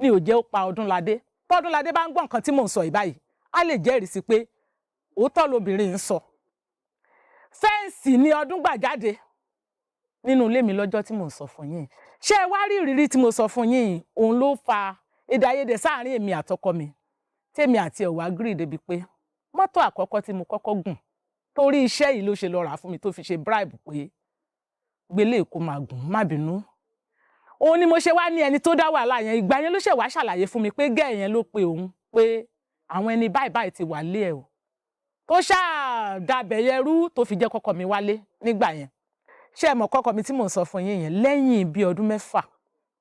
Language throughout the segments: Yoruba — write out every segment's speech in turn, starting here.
ni ò jẹ́ ó pa Ọdúnladé. Tọ́dúnladé bá ń gbọ́ nǹkan tí mò ń sọ yìí báyìí, á lè jẹ́rìí sí pé òótọ́ lobìnrin ń sọ. Fẹ́ǹsì ni Ọdún gbà jáde nínú ilé mi lọ́jọ́ tí mò ń sọ fún yín. Ṣé ẹ wá rí ìrírí tí mo sọ fún yín, òun ló fa èdè-àìyedè sáàárín èmi àtọkọ mi, tèmi àti ẹ̀ wá agree débi pé mọ́tò àkọ́kọ́ tí mo kọ́kọ́ gùn, torí iṣẹ́ yìí ló ṣe lọ rà fún mi tó fi ṣe bribe pé gbélé kó máa gùn, má bínú. Òun ni mo ṣe wá ní ẹni tó dá wàhálà yẹn. Ìgbà yẹn ló ṣe wá ṣàlàyé fún mi pé gẹ́ẹ̀ yẹn ló pe òun pé àwọn ẹni báyìí báyìí ti wà lé ẹ̀ o. Tó ṣáà dabẹ̀ yẹn rú tó fi jẹ́ kọ́kọ́ mi wálé nígbà yẹn. Ṣé ẹ mọ̀ kọ́kọ́ mi tí mò ń sọ fún yín yẹn, lẹ́yìn bí ọdún 6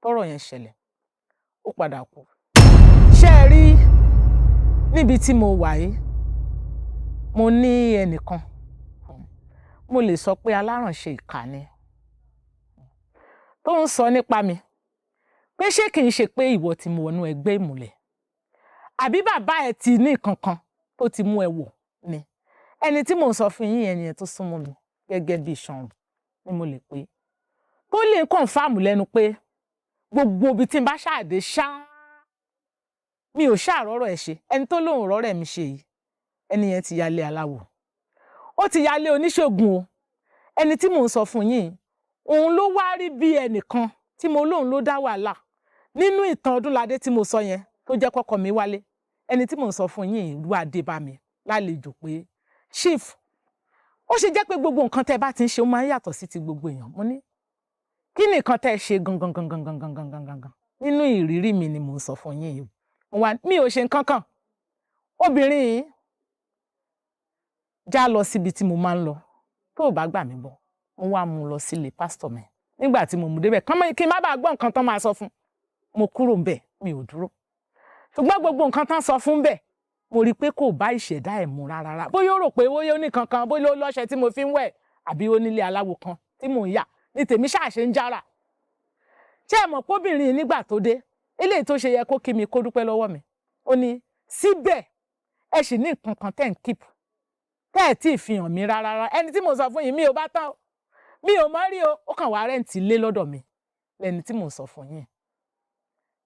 tọ́rọ̀ yẹn ṣẹlẹ̀, ó padà kú. Ṣé ẹ rí níbi tí mo wà yìí, mo ní ẹnìkan, mo lè sọ pé alárànṣe ìkà ni, tó ń sọ nípa mi pé ṣé kì í ṣe pé ìwọ ti mú wọnú ẹgbẹ́ ìmùlẹ̀, àbí bàbá ẹ ti ní nǹkan kan tó ti mú ẹ wọ̀ ni. Ẹni tí mò ń sọ fún yín yẹn nìyẹn tó súnmọ́ mi gẹ́gẹ́ bí ìṣàn ni mo lè pè. Tó lè confirm lẹ́nu pé gbogbo ibi tí n bá ṣáàdé ṣá, mi ò ṣàrọ́rọ̀ ẹ̀ ṣe. Ẹni tó lóun rọ́rọ̀ mi ṣe yìí, ẹni yẹn ti yálé aláwo, ó ti yálé oníṣègùn o. Ẹni tí mò ń sọ fún yín, òun ló wá rí bí ẹnìkan tí mo lóun ló dá wàhálà nínú ìtàn Ọdúnladé tí mo sọ yẹn tó jẹ́ kọ́kọ́ mi wálé. Ẹni tí mò ń sọ fún yín wá dé bá mi lálejò pé chief, ó ṣe jẹ́ pé gbogbo nǹkan tẹ́ bá ti ń ṣe ó máa ń yàtọ̀ sí ti gbogbo èèyàn. Mo ní kí ni nǹkan tẹ́ ṣe gangan nínú ìrírí mi ni mò ń sọ fún yín yìí. Mi ò ṣe nǹkan kan. Obìnrin yìí já lọ síbi tí mo máa ń lọ, tó bá gbà mí bọ̀, mo wá mú lọ sílé pásítọ̀ mi. Nígbà tí mo mú débẹ̀, kí n má bàa gbọ́ nǹkan tán máa sọ fún, mo kúrò ńbẹ̀, mi ò dúró. Ṣùgbọ́n gbogbo nǹkan tán sọ fún bẹ̀, mo rí pé kò bá ìṣẹ̀dá ẹ̀ mu rárá. Bóyá ó rò pé bóyá ó ní kankan, bóyá ó lọ́ṣẹ tí mo fi ń wẹ̀, àbí ó nílé aláwo kan tí mò ń yà, ní tèmi ṣáà ṣe ń jára. Ṣé ẹ mọ̀ pé obìnrin nígbà tó dé, eléyìí tó ṣe yẹ kó kí mi kó dúpẹ́ lọ́wọ́ mi, ó ní síbẹ̀ ẹ sì ní nǹkan kan tẹ́ ń keep, tẹ́ ẹ̀ tí ì fi hàn mí rárá. Ẹni tí mo sọ fún yín, mi ò bá tán o, mi ò mọ̀ rí o, ó kàn wá rẹ́ǹtì lé lọ́dọ̀ mi lẹ́ni tí mo sọ fún yín.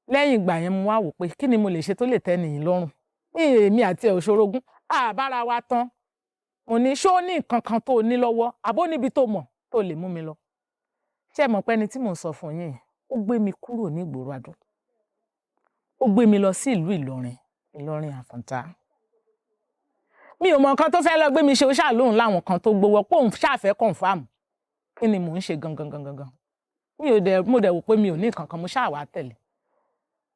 Lẹ́yìn ìgbà yẹn mo wá wò pé kí ni mo lè ṣe tó lè tẹ́ nìyí lọ́rùn. Èmi àti ẹ̀ òṣorogún, àbára wa tán. Mo ní ṣó ní nǹkan kan tó ní lọ́wọ́, àbó níbi tó mọ̀ tó lè mú mi lọ. Ṣé ẹ mọ̀ pé ẹni tí mo sọ fún yín, ó gbé mi kúrò ní ìgboro Adó. Ó gbé mi lọ sí ìlú Ìlọrin Àfọ̀njá. Mi ò mọ̀ nǹkan tó fẹ́ lọ gbé mi ṣe, ó ṣáà lóhùn láwọn kan tó gbowó pé òun ṣáà fẹ́ confirm kí ni mò ń ṣe gangan. Mo dẹ̀ wò pé mi ò ní nǹkan kan, mo ṣáà wá tẹ̀lé.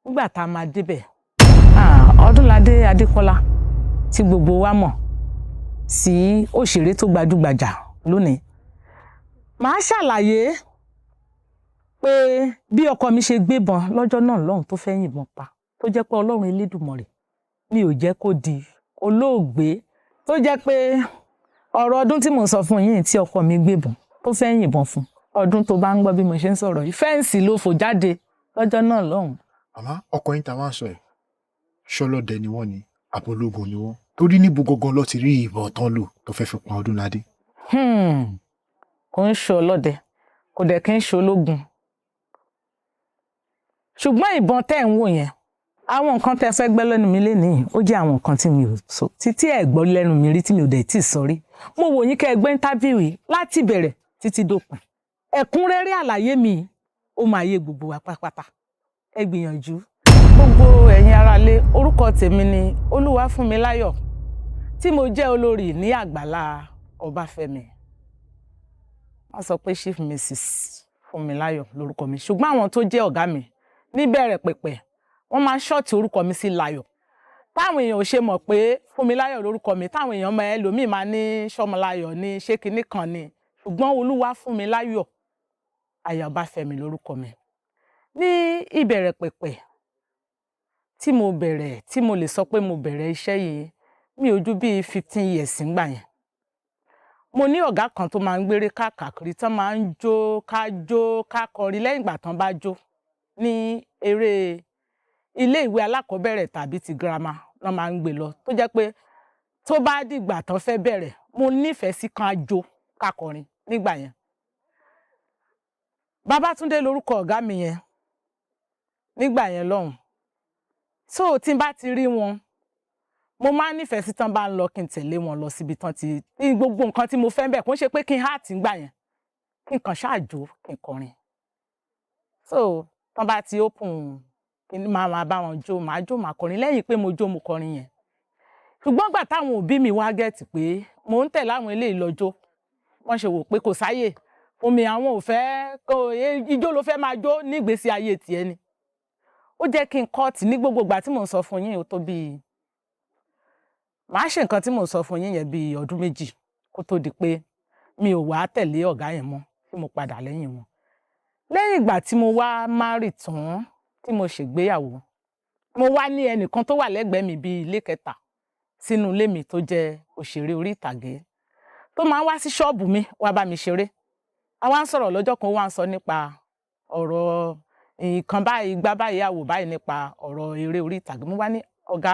Nígbà tá a máa débẹ̀, Ọdúnladé Adékọ́lá tí gbogbo wa mọ̀ sí òṣèré tó gbajúgbajà lónìí. Màá ṣàlàyé pé bí ọkọ mi ṣe gbébọn lọ́jọ́ náà lọ́hùn tó fẹ́ yìnbọn pa, tó jẹ́ pé Ọlọ́run Elédùmarè mi ò jẹ́ kó di olóògbé, tó jẹ́ pé ọ̀rọ̀ ọdún tí mò ń sọ fún yín tí ọkọ mi gbébọn tó fẹ́ yìnbọn fún, ọdún tó bá ń gbọ́ bí mo ṣe ń sọ̀rọ̀ yìí, fẹ́ǹsì ló fò jáde lọ́jọ́ náà lọ́hùn. Màmá, ọkọ yín ta wá ń sọ ẹ̀, ṣọlọ́dẹ ni wọ́n ni àbólógun ni wọ́n, torí níbo gangan ló ti rí ìbọn tán lò tó fẹ́ fi pa Ọdúnladé. Kò ń ṣe ọlọ́dẹ, kò dẹ̀ kí ń ṣe ológun. Ṣùgbọ́n ìbọn tẹ́ ń wò yẹn, àwọn nǹkan tẹ́ fẹ́ gbẹ́ lẹ́nu mi lénìí, ó jẹ́ àwọn nǹkan tí mi ò sọ, títí ẹ̀ gbọ́ lẹ́nu mi rí tí mi ò dẹ̀ tí ì sọ rí. Mo wò yín kẹ́ ẹ gbé interview yìí láti bẹ̀rẹ̀ títí dópin. Ẹ̀kúnrẹ́rẹ́ àlàyé mi ó máa yé gbogbo wa pátápátá. Ẹ gbìyànjú. Gbogbo ẹ̀yin aráalé, orúkọ tèmi ni Olúwafúnmiláyọ̀, tí mo jẹ́ olórí ní Àgbàlá Ọbáfẹ́mi. Wọ́n sọ pé Chief Mrs. Fúnmiláyọ̀ lórúkọ mi, ṣùgbọ́n àwọn tó jẹ́ ọ̀gá mi níbẹ̀rẹ̀ pẹ̀pẹ̀, wọ́n máa ń ṣọ́ọ̀tì orúkọ mi sí Láyọ̀. Táwọn èèyàn ò ṣe mọ̀ pé Fúnmiláyọ̀ lórúkọ mi, táwọn èèyàn mọ ẹlòmíì máa ní Ṣọ́mọláyọ̀ ní ṣé kinní kan ni, ṣùgbọ́n Olúwafúnmiláyọ̀ aya Ọbáfẹ́mi lórúkọ mi. Ní ìbẹ̀rẹ̀ pẹ̀pẹ̀ tí mo lè sọ pé mo bẹ̀rẹ̀ iṣẹ́ yìí, mi ò ju bí 15 years ńgbà yẹn. Mo ní ọ̀gá kan tó máa ń gbéré káàkiri, tán máa ń jó ká kọrin lẹ́yìn ìgbà tán bá jó ní eré ilé ìwé alákọ̀ọ́bẹ̀rẹ̀ tàbí ti girama wọ́n máa ń gbé lọ, tó jẹ́ pé tó bá dìgbà tán fẹ́ bẹ̀rẹ̀, mo nífẹ̀ẹ́ sí kan jó ká kọrin nígbà yẹn. Babátúndé lórúkọ ọ̀gá mi yẹn nígbà yẹn lọ́hùn. so tí n bá ti rí wọn mo máa ń nífẹ̀ẹ́ sí tán bá ń lọ kí n tẹ̀lé wọn lọ síbi tán ti ní gbogbo nǹkan tí mo fẹ́ bẹ̀ kó ṣe pé kí n háàtì ń gbà yẹn kí n kàn ṣáàjò kí n kọrin so tán bá ti open kí n máa bá wọn jó máa kọrin lẹ́yìn pé mo jó mo kọrin yẹn ṣùgbọ́n gbà táwọn òbí mi wá gẹ̀ẹ́tì pé mò ń tẹ̀lé àwọn eléyìí lọ jó wọ́n ṣe wò pé kò sáyè fún mi àwọn ò fẹ́ ijó ló fẹ́ máa jó ní ìgbésí ayé tiẹ̀ ni ó jẹ́ kí n kọ́ọ̀tì ní gbogbo ìgbà tí mò ń sọ fún yín ó tó bíi màá ṣe nǹkan tí mò ń sọ fún yín yẹn bíi ọdún méjì kó tó di pé mi ò wá tẹ̀lé ọ̀gá yẹn mọ́ tí mo padà lẹ́yìn wọn lẹ́yìn ìgbà tí mo wá márì tán tí mo ṣègbéyàwó mo wá ní ẹnìkan tó wà lẹ́gbẹ̀ẹ́ mi bíi ilé kẹta sínú ilé mi tó jẹ́ òṣèré orí ìtàgé tó máa ń wá sí ṣọ́ọ̀bù mi wá bá mi ṣeré a wá ń sọ̀rọ̀ lọ́jọ́ kan ó wá ń sọ nípa ọ̀rọ̀ nǹkan báyìí gbá báyìí àwò báyìí nípa ọ̀rọ̀ eré orí ìtàgé mo wá ní ọ̀gá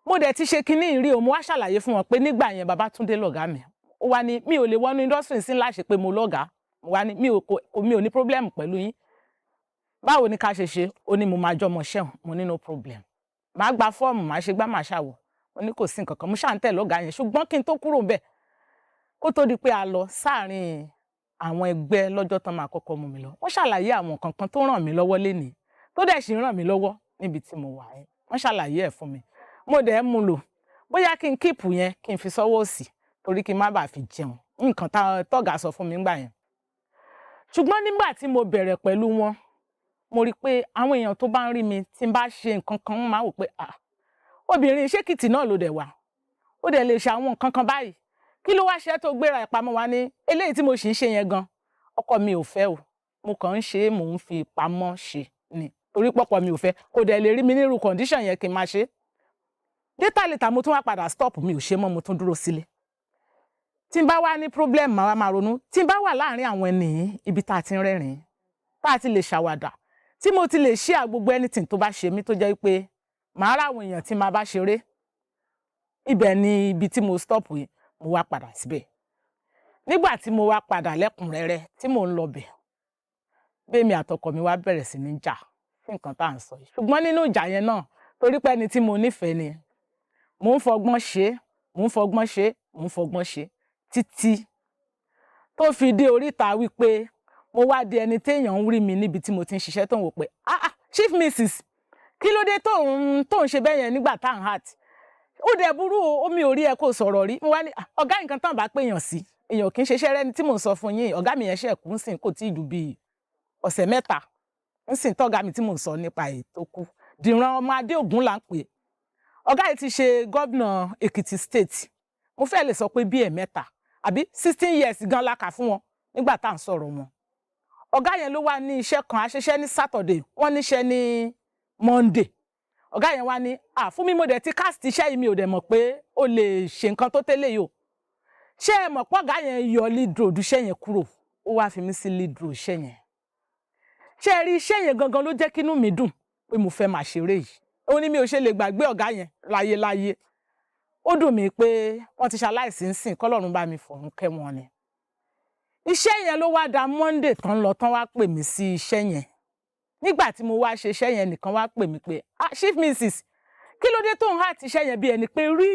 mo dẹ̀ ti ṣe kinní ìrí o mo wá ṣàlàyé fún wọn pé nígbà yẹn Babátúndé lọ̀gá mi ó wá ní mi ò lè wọnú industry sí ńlá ṣe pé mo lọ́gàá mo wá ní mi ò ní problem pẹ̀lú yín báwo ni ká ṣe ó ní mo máa jọmọ ṣẹ́hùn mo ní no problem màá gba fọ́ọ̀mù màá ṣe gbá màá ṣàwọ̀ mo ní kò sí nǹkan kan mo ṣáà ń tẹ̀ lọ́gàá yẹn ṣùgbọ́n kí n tó kúrò ńbẹ̀ kó tó di pé a lọ sáàrin àwọn ẹgbẹ́ lọ́jọ́ tán máa kọ́kọ́ mú mi lọ wọ́n ṣàlàyé àwọn nǹkan kan tó ràn mí lọ́wọ́ lénìí tó dẹ̀ sì ràn mí lọ́wọ́ níbi tí mo wà yẹn wọ́n ṣàlàyé ẹ̀ fún mi mo dẹ̀ mú lò bóyá kí n kíìpù yẹn kí n fi sọ́wọ́ òsì torí kí n má bàa fi jẹun nǹkan tọ́gà sọ fún mi ńgbà yẹn ṣùgbọ́n nígbà tí mo bẹ̀rẹ̀ pẹ̀lú wọn mo rí i pé àwọn èèyàn tó bá ń rí mi tí n bá ṣe nǹkan kan wọ́n máa wò pé obìnrin ṣékìtì náà ló dẹ̀ wà ó dẹ̀ lè ṣe àwọn nǹkan kan báyìí kí ló wá ṣe tó gbéra ẹ̀ pamọ́ wa ní eléyìí tí mo sì ń ṣe yẹn gan ọkọ mi ò fẹ́ o mo kàn ń ṣe é mò ń fi pamọ́ ṣe ni torí pọ́pọ́ mi ò fẹ́ kò dẹ̀ lè rí mi nírú condition yẹn kí n máa ṣe létà mo tún wá padà stop mi ò ṣe mọ́ mo tún dúró sílé tí n bá wá ní problem màá máa ronú tí n bá wà láàrin àwọn ènìyàn ibi tá a ti ń rẹ́rìn tá a ti lè ṣàwàdà tí mo ti lè share gbogbo anything tó bá ṣe mí tó jẹ́ pé màá ráwọn èèyàn tí màá bá ṣeré ibẹ̀ ni ibi tí mo stop yìí mo wá padà síbẹ̀ nígbà tí mo wá padà lẹ́kùnrẹ́rẹ́ tí mò ń lọ bẹ̀ bẹ́ẹ̀mi àtọkọ mi wá bẹ̀rẹ̀ sí ní jà fún nǹkan tá à ń sọ yìí ṣùgbọ́n nínú ìjà yẹn náà torí pé ẹni tí mo nífẹ̀ẹ́ ni mò ń fọgbọ́n ṣe títí tó fi dé oríta wípé mo wá di ẹni téèyàn ń rí mi níbi tí mo ti ń ṣiṣẹ́ tó ń wò pé chief mrs kí ló dé tó ń ṣe bẹ́ẹ̀ yẹn nígbà tá à ń hàt ó dẹ̀ burú o omi ò rí ẹ kó sọ̀rọ̀ rí mo wá ní ọ̀gá nǹkan tán bá pèèyàn sí èèyàn kì í ṣeṣẹ́ rẹ́ni tí mò ń sọ fún yín ọ̀gá mi yẹn ṣe kú ń sìn kò tí ì ju bíi ọ̀sẹ̀ mẹ́ta ń sìn tọ́gá mi tí mò ń sọ nípa èyí tó kú Dìran ọmọ Adéògún là ń pè ọ̀gá yìí ti ṣe gómìnà Èkìtì state mo fẹ́ lè sọ pé bíi ẹ̀mẹ́ta àbí 16 years gan la kà fún wọn nígbà tá à ń sọ̀rọ̀ wọn ọ̀gá yẹn ló wá ní iṣẹ́ kan aṣiṣẹ́ ní Saturday wọ́n níṣẹ́ ní Monday ọ̀gá yẹn wá ní fún mi mo dẹ̀ ti cast iṣẹ́ yìí mi ò dẹ̀ mọ̀ pé ó lè ṣe nǹkan tó tẹ́lẹ̀ yìí o ṣé ẹ mọ̀ pé ọ̀gá yẹn yọ lead road iṣẹ́ yẹn kúrò ó wá fi mí sí lead road iṣẹ́ yẹn ṣé ẹ rí iṣẹ́ yẹn gangan ló jẹ́ kínú mi dùn pé mo fẹ́ máa ṣeré yìí ó ní mi ò ṣe lè gbàgbé ọ̀gá yẹn láyéláyé ó dùn mí pé wọ́n ti ṣaláìsí ń sìn kọ́lọ́run bá mi fọ̀run kẹ́ wọn ni iṣẹ́ yẹn ló wá da Monday tán lọ tán wá pè mí sí iṣẹ́ yẹn nígbà tí mo wá ṣe iṣẹ́ yẹn nìkan wá pè mí pé chief mrs kí ló dé tó ń hàtì iṣẹ́ yẹn bí ẹni pé rí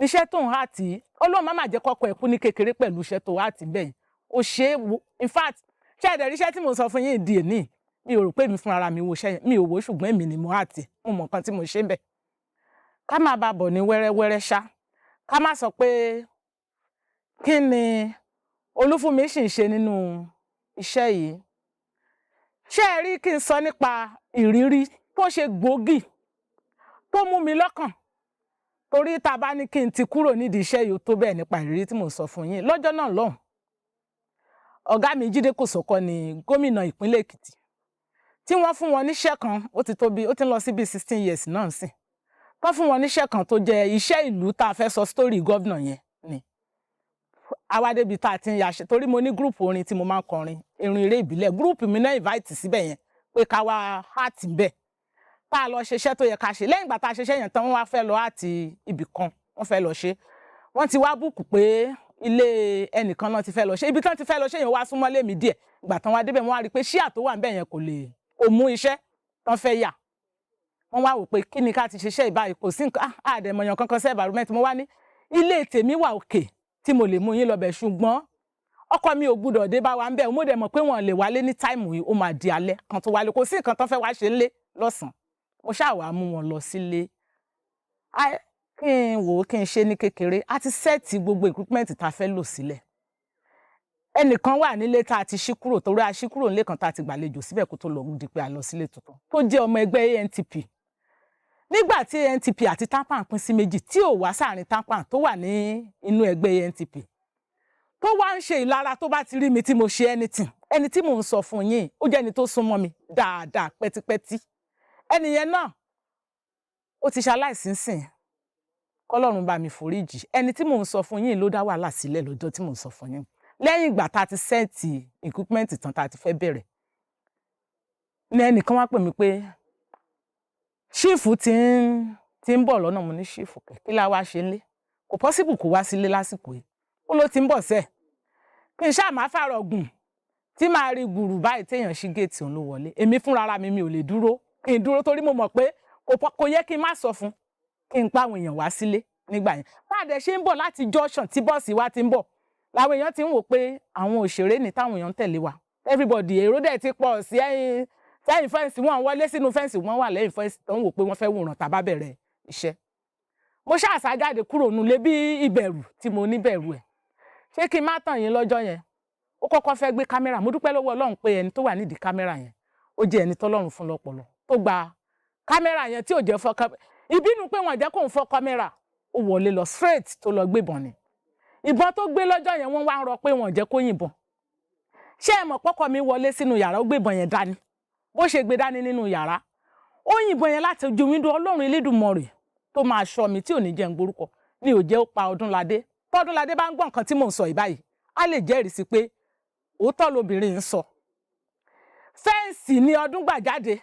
níṣẹ́ tó ń hàtì Ọlọ́run má jẹ́ kọ́kọ́ ẹ̀kú ní kékeré pẹ̀lú iṣẹ́ tó hàtì bẹ́ẹ̀ ó ṣe é wo in fact ṣé ẹ̀dẹ̀ ríṣẹ́ tí mo sọ fún yín ìdí èní mi ò rò pé mi fún ara mi wo iṣẹ́ yẹn mi ò wò ṣùgbọ́n èmi ni mo hàtì mo mọ̀ nǹkan tí mo ṣe ń bẹ̀ ká má bá bọ̀ ní wẹ́rẹ́wẹ́rẹ́ ṣá ká má sọ pé kí ni Olúfúnmi sì ń ṣe nínú iṣẹ́ yìí ṣé ẹ rí kí n sọ nípa ìrírí tó ṣe gbòógì tó mú mi lọ́kàn torí tá a bá ní kí n ti kúrò nídìí iṣẹ́ yìí tó bẹ́ẹ̀ nípa ìrírí tí mò ń sọ fún yín lọ́jọ́ náà lọ́hùn ọ̀gá mi Jídé Kòsọ́kọ́ ni gómìnà ìpínlẹ̀ Èkìtì tí wọ́n fún wọn níṣẹ́ kan ó ti ń lọ sí bí 16 years náà sìn wọ́n fún wọn níṣẹ́ kan tó jẹ́ iṣẹ́ ìlú tá a fẹ́ sọ story gómìnà yẹn ni àwa débi tá a ti ń yaṣẹ torí mo ní gúrùpù orin tí mo máa ń kọrin irin eré ìbílẹ̀ gúrùpù mi náà invite síbẹ̀ yẹn pé ká wá hàtì bẹ́ẹ̀ tá a lọ ṣeṣẹ́ tó yẹ ká ṣe lẹ́yìn ìgbà tá a ṣeṣẹ́ yẹn tán wọ́n wá fẹ́ lọ hàtì ibì kan wọ́n fẹ́ lọ ṣe wọ́n ti wá búùkù pé ilé ẹnìkan náà ti fẹ́ lọ ṣe ibi tán ti fẹ́ lọ ṣe yẹn wá súnmọ́ lé mi díẹ̀ ìgbà tán wá débẹ̀ wọ́n wá rí i pé ṣíà tó wà níbẹ̀ yẹn kò mú iṣẹ́ tán fẹ́ yà wọ́n wá wò pé kí ni ká ti ṣiṣẹ́ ìbáyìí kò sí nǹkan àdèmọ̀yàn kankan sí environment. Mo wá ní ilé tèmi wà òkè tí mo lè mú yín lọ bẹ̀, ṣùgbọ́n ọkọ mi ò gbúdọ̀ dé bá wa ń bẹ̀. Mo dẹ̀ mọ̀ pé wọ́n lè wálé ní táìmù yìí, ó máa di alẹ́ kan tó wálé, kò sí nǹkan tó fẹ́ wá ṣe ńlé lọ́sàn-án. Mo ṣáà wá mú wọn lọ sílé. Kí n wò ó kí n ṣe ní kékeré, a ti sẹ́ẹ̀tì gbogbo equipment tá a fẹ́ lò sílẹ̀. Ẹnìkan wà nílé tá a ti ṣí kúrò, torí a ṣí kúrò nílé kan tá a ti gbàlejò síbẹ̀ kó tó lọ di pé a lọ sílé tuntun, tó jẹ́ ọmọ ẹgbẹ́ ANTP. Nígbà tí ANTP àti TAMPAN pín sí méjì, tí ò wá sáàrin TAMPAN tó wà ní inú ẹgbẹ́ ANTP, tó wá ń ṣe ìlara tó bá ti rí mi tí mo ṣe anything, ẹni tí mò ń sọ fún yín ó jẹ́ ẹni tó súnmọ́ mi dáadáa pẹ́típẹ́tí. Ẹni yẹn náà ó ti ṣaláìsí nsìn, kọ́lọ́run bá mi foríjì. Ẹni tí mò ń sọ fún yín ló dá wàhálà sílẹ̀ lọ́jọ́ tí mò ń sọ fún yín. Lẹ́yìn ìgbà tá a ti sẹ́ẹ̀tì equipment tán tá a ti fẹ́ bẹ̀rẹ̀, ní ẹnìkan wá pè mí pé ṣífù ti ń bọ̀ lọ́nà. Mo ní ṣífù kẹ̀, kí la wá ṣe ńlé? Kò possible kó wá sílé lásìkò yìí. Ó ló ti ń bọ̀ sẹ́ẹ̀. Kí n ṣáà máa fàrọ̀ gùn tí màá rí gbùrù báyìí téèyàn ṣí géètì òun ló wọlé. Èmi fúnra ara mi ò lè dúró. Kí n dúró torí mo mọ̀ pé kò yẹ kí n má sọ fún, kí n pa àwọn èèyàn wá sílé nígbà yẹn. Bá a dẹ̀ ṣe ń bọ̀ láti junction tí bọ́ọ̀sì wa ti ń bọ̀, làwọn èèyàn ti ń wò pé àwọn òṣèré ni táwọn èèyàn ń tẹ̀lé wa. Everybody èrò dẹ̀ ti pọ̀ sí ẹ̀yìn fẹ́ǹsì, wọn wọlé sínú fẹ́ǹsì, wọn wà lẹ́yìn fẹ́ǹsì tó ń wò pé wọ́n fẹ́ wòran tá bá bẹ̀rẹ̀ iṣẹ́. Mo ṣáà sá jáde kúrò nulé bí ìbẹ̀rù tí mo ní bẹ̀rù ẹ̀. Ṣé kí n má tàn yín lọ́jọ́ yẹn? Ó kọ́kọ́ fẹ́ gbé kámẹ́rà. Mo dúpẹ́ lọ́wọ́ Ọlọ́run pé ẹni tó wà nídìí kámẹ́rà yẹn ó jẹ́ ẹni tọ́lọ́run fún lọ́pọlọ tó gba kámẹ́rà yẹn tí ò jẹ́ fọ́ kámẹ́rà. Ìbínú pé wọ́n jẹ́ kóun fọ́ kámẹ́rà, ó wọlé lọ straight tó lọ gbébọn ni. Ìbọn tó gbé lọ́jọ́ yẹn wọ́n wá ń rọ pé wọ́n jẹ́ kó yìnbọn. Ṣé ẹ mọ̀ pọ́kọ mi wọlé sínú yàrá, ó gbébọn yẹn dání. Bó ṣe gbé dání nínú yàrá, ó yìnbọn yẹn láti ojú wíńdò. Ọlọ́run Elédùmarè tó máa ṣọ́ mi tí ò ní jẹ́ ń gborúkọ ni ò jẹ́ ó pa Ọdúnladé. Tọ́dúnladé bá ń gbọ́ nǹkan tí mò ń sọ ìbáyìí, á lè jẹ́rìí sí pé òótọ́ lobìnrin ń sọ. Fẹ́ǹsì ni Ọdún gbà jáde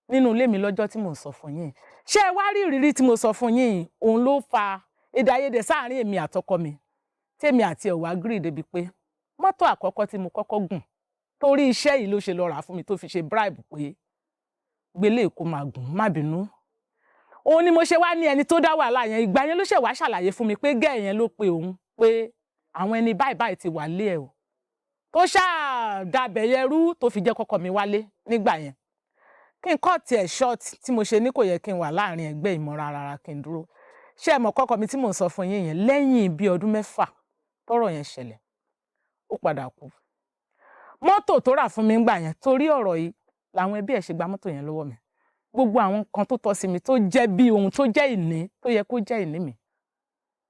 nínú ilé mi lọ́jọ́ tí mò ń sọ fún yín. Ṣé ẹ wá rí ìrírí tí mo sọ fún yín? Òun ló fa èdèàìyedè sáàárín èmi àtọkọ mi, tèmi àti ẹ̀ wá agree débi pé mọ́tò àkọ́kọ́ tí mo kọ́kọ́ gùn, torí iṣẹ́ yìí ló ṣe lọ rà fún mi tó fi ṣe bribe pé gbélé kó máa gùn, má bínú. Òun ni mo ṣe wá ní ẹni tó dá wàhálà yẹn. Ìgbà yẹn ló ṣẹ̀ wá ṣàlàyé fún mi pé gẹ́ẹ̀ yẹn ló pe òun pé àwọn ẹni báyìí báyìí ti wà lé ẹ̀ o. Tó ṣáà dabẹ̀ yẹn rú tó fi jẹ́ kọ́kọ́ mi wálé nígbà yẹn. Kí n cut ẹ̀ short tí mo ṣe ní kò yẹ kí n wà láàrin ẹgbẹ́ ìmọ̀ra rárá kí n dúró. Ṣé ẹ mọ̀ kọ́kọ́ mi tí mò ń sọ fún yín yẹn, lẹ́yìn bí ọdún 6 tọ́rọ̀ yẹn ṣẹlẹ̀, ó padà kú. Mọ́tò tó rà fún mi ńgbà yẹn, torí ọ̀rọ̀ yìí làwọn ẹbí ẹ̀ ṣe gba mọ́tò yẹn lọ́wọ́ mi. Gbogbo àwọn nǹkan tó tọ́ sí mi tó jẹ́ bí ohun tó jẹ́ ìní tó yẹ kó jẹ́ ìní mi,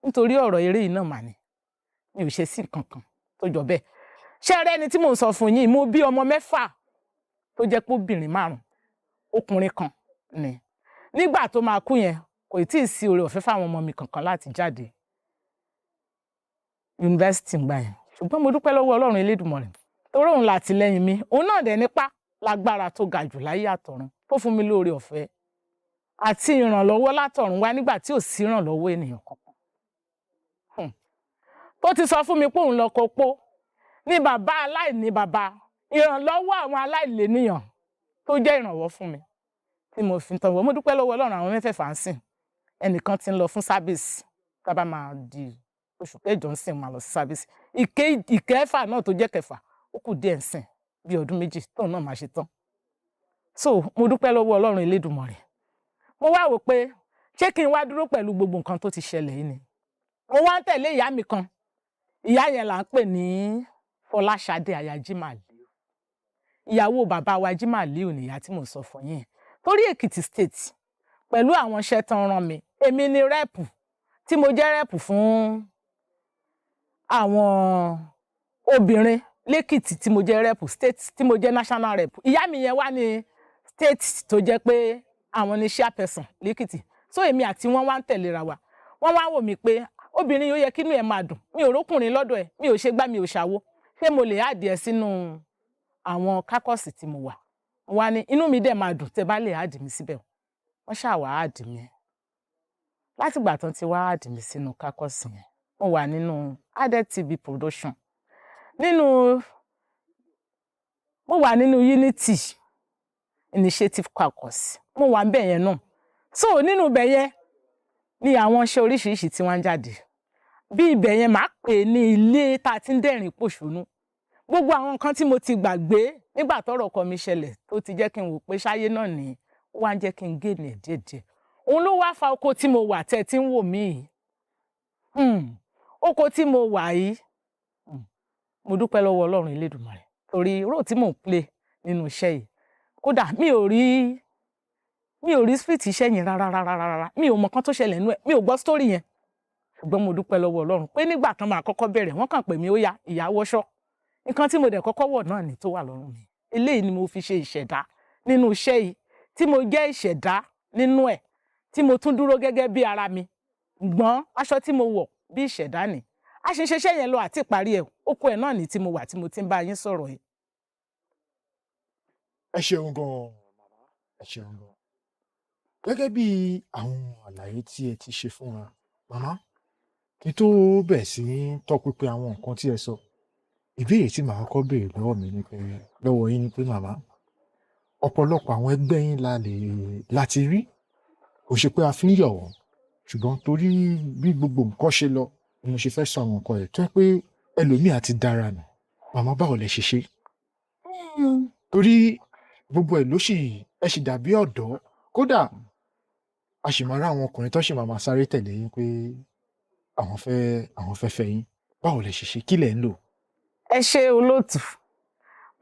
nítorí ọ̀rọ̀ eré yìí náà mà ní, mi ò ṣe sí nǹkan kan tó jọ bẹ́ẹ̀. Ṣé ẹ rí ẹni tí mò ń sọ fún yín, mo bí ọmọ 4 tó jẹ́ pé obìnrin 5, ọkùnrin kan ni. Nígbà tó máa kú yẹn, kò tí ì sí oore ọ̀fẹ́ fáwọn ọmọ mi kankan láti jáde yunifásitì ńgbà yẹn. Ṣùgbọ́n mo dúpẹ́ lọ́wọ́ Ọlọ́run Elédùmarè, torí òun làtìlẹ́yìn mi. Òun náà dẹ̀ nípa lágbára tó ga jù láyé àtọ̀run tó fún mi lóore ọ̀fẹ́ àti ìrànlọ́wọ́ látọ̀run wá nígbà tí ò sí ìrànlọ́wọ́ ènìyàn kankan. Tó ti sọ fún mi pé òun lọ kopó ní bàbá aláìní bàbá, ìrànlọ́wọ́ àwọn aláìlénìyàn tó jẹ́ ìrànwọ́ fún mi tí mo fi ń tọwọ́. Mo dúpẹ́ lọ́wọ́ Ọlọ́run, àwọn mẹ́fẹ̀ẹ̀fà ń sìn. Ẹnìkan ti ń lọ fún sábìsì, tá bá máa di oṣù kẹjọ ń sìn máa lọ sí sábìsì. Ìkẹfà náà tó jẹ́ kẹfà, ó kù díẹ̀ ń sìn bí ọdún 2 tóun náà máa ṣe tán. So mo dúpẹ́ lọ́wọ́ Ọlọ́run Elédùmarè. Mo wá wò pé ṣé kí n wá dúró pẹ̀lú gbogbo nǹkan tó ti ṣẹlẹ̀ yìí ni. Mo wá ń tẹ̀lé ìyá mi kan. Ìyá yẹn là ń pè ní Fọláṣadé aya Jímàlíù. Ìyàwó bàbá wa Jímàlíù ni ìyá tí mo sọ fún yín. Torí Èkìtì state pẹ̀lú àwọn iṣẹ́ tán rán mi, èmi ni rẹ́pù tí mo jẹ́ rẹ́pù fún àwọn obìnrin lẹ́kìtì, tí mo jẹ́ rẹ́pù state, tí mo jẹ́ national rep. Ìyá mi yẹn wá ní state tó jẹ́ pé àwọn ni chairperson lẹ́kìtì. So èmi àti wọn wá ń tẹ̀léra wa. Wọ́n wá wò mí pé obìnrin yóò yẹ kí inú ẹ̀ máa dùn. Mi ò rókùnrin lọ́dọ̀ ẹ̀, mi ò ṣe gbá, mi ò ṣàwo. Ṣé mo lè add ẹ sínú àwọn kákọ́ọ̀sì tí mo wà? Mo wá ní inú mi dẹ̀ máa dùn tẹ́ bá lè add mi síbẹ̀. Wọ́n ṣáà wá add mi. Látìgbà tán ti wá add mi sínú kákọ́ọ̀sì yẹn, mo wà nínú Added TV production. Mo wà nínú Unity. Initiative Caucus mo wà ńbẹ̀ yẹn náà. So nínú ibẹ̀ yẹn ni àwọn iṣẹ́ oríṣiríṣi tí wọ́n ń jáde bí ibẹ̀ yẹn máa pè ní ilé tá a ti ń dẹ̀rìn pòṣónú. Gbogbo àwọn nǹkan tí mo ti gbàgbé nígbà tọ́rọ̀ ọkọ mi ṣẹlẹ̀ tó ti jẹ́ kí n wò pé ṣáyé náà ni ó wá ń jẹ́ kí n géènì ẹ̀ díẹ̀díẹ̀. Òun ló wá fa oko tí mo wà tẹ́ ẹ ti ń wò mí yìí. Oko tí mo wà yìí mo dúpẹ́ lọ́wọ́ Ọlọ́run Elédùmarè torí role tí mò ń play nínú iṣẹ́ yìí kódà mi ò rí spirit iṣẹ́ yẹn rárá. Mi ò mọ nǹkan tó ṣẹlẹ̀ nínú ẹ̀, mi ò gbọ́ story yẹn. Ṣùgbọ́n mo dúpẹ́ lọ́wọ́ Ọlọ́run pé nígbà tán máa kọ́kọ́ bẹ̀rẹ̀ wọ́n kàn pè mí ó yá ìyá wọṣọ. Nǹkan tí mo dẹ̀ kọ́kọ́ wọ̀ náà ni tó wà lọ́rùn mi. Eléyìí ni mo fi ṣe ìṣẹ̀dá nínú iṣẹ́ yìí tí mo jẹ́ ìṣẹ̀dá nínú ẹ̀ tí mo tún dúró gẹ́gẹ́ bí ara mi. Ṣùgbọ́n aṣọ tí mo wọ̀ bí ìṣẹ̀dá ni. A ṣe ṣiṣẹ́ yẹn lọ àti ìparí ẹ̀ oko ẹ̀ náà ni tí mo wà tí mo ti ń bá yín sọ̀rọ̀ yìí. Ẹ ṣeun gan-an màmá, ẹ ṣeun gan-an. Gẹ́gẹ́ bí àwọn àlàyé tí ẹ ti ṣe fún wa, màmá, kí n tó bẹ̀rẹ̀ sí ní tọpinpin àwọn nǹkan tí ẹ sọ, ìbéèrè tí màá kọ́kọ́ béèrè lọ́wọ́ yín ni pé màmá, ọ̀pọ̀lọpọ̀ àwọn ẹgbẹ́ yín láti rí, kò ṣe pé a fi ń yọ̀ wọ́n, ṣùgbọ́n torí bí gbogbo nǹkan ṣe lọ ni mo ṣe fẹ́ sọ àwọn nǹkan rẹ̀ tó yẹ pé ẹlòmíì àti dára nù. Màmá báwo lẹ ṣe ṣe? Torí gbogbo ẹ̀ ẹ sì dàbí ọ̀dọ́, kódà a sì máa rá àwọn ọkùnrin tó sì máa sáré tẹ̀lé yín pé àwọn fẹ́ fẹ́ yín. Báwo lẹ ṣe ṣe? Kí lẹ̀ ń lò? Ẹ ṣé olóòtú.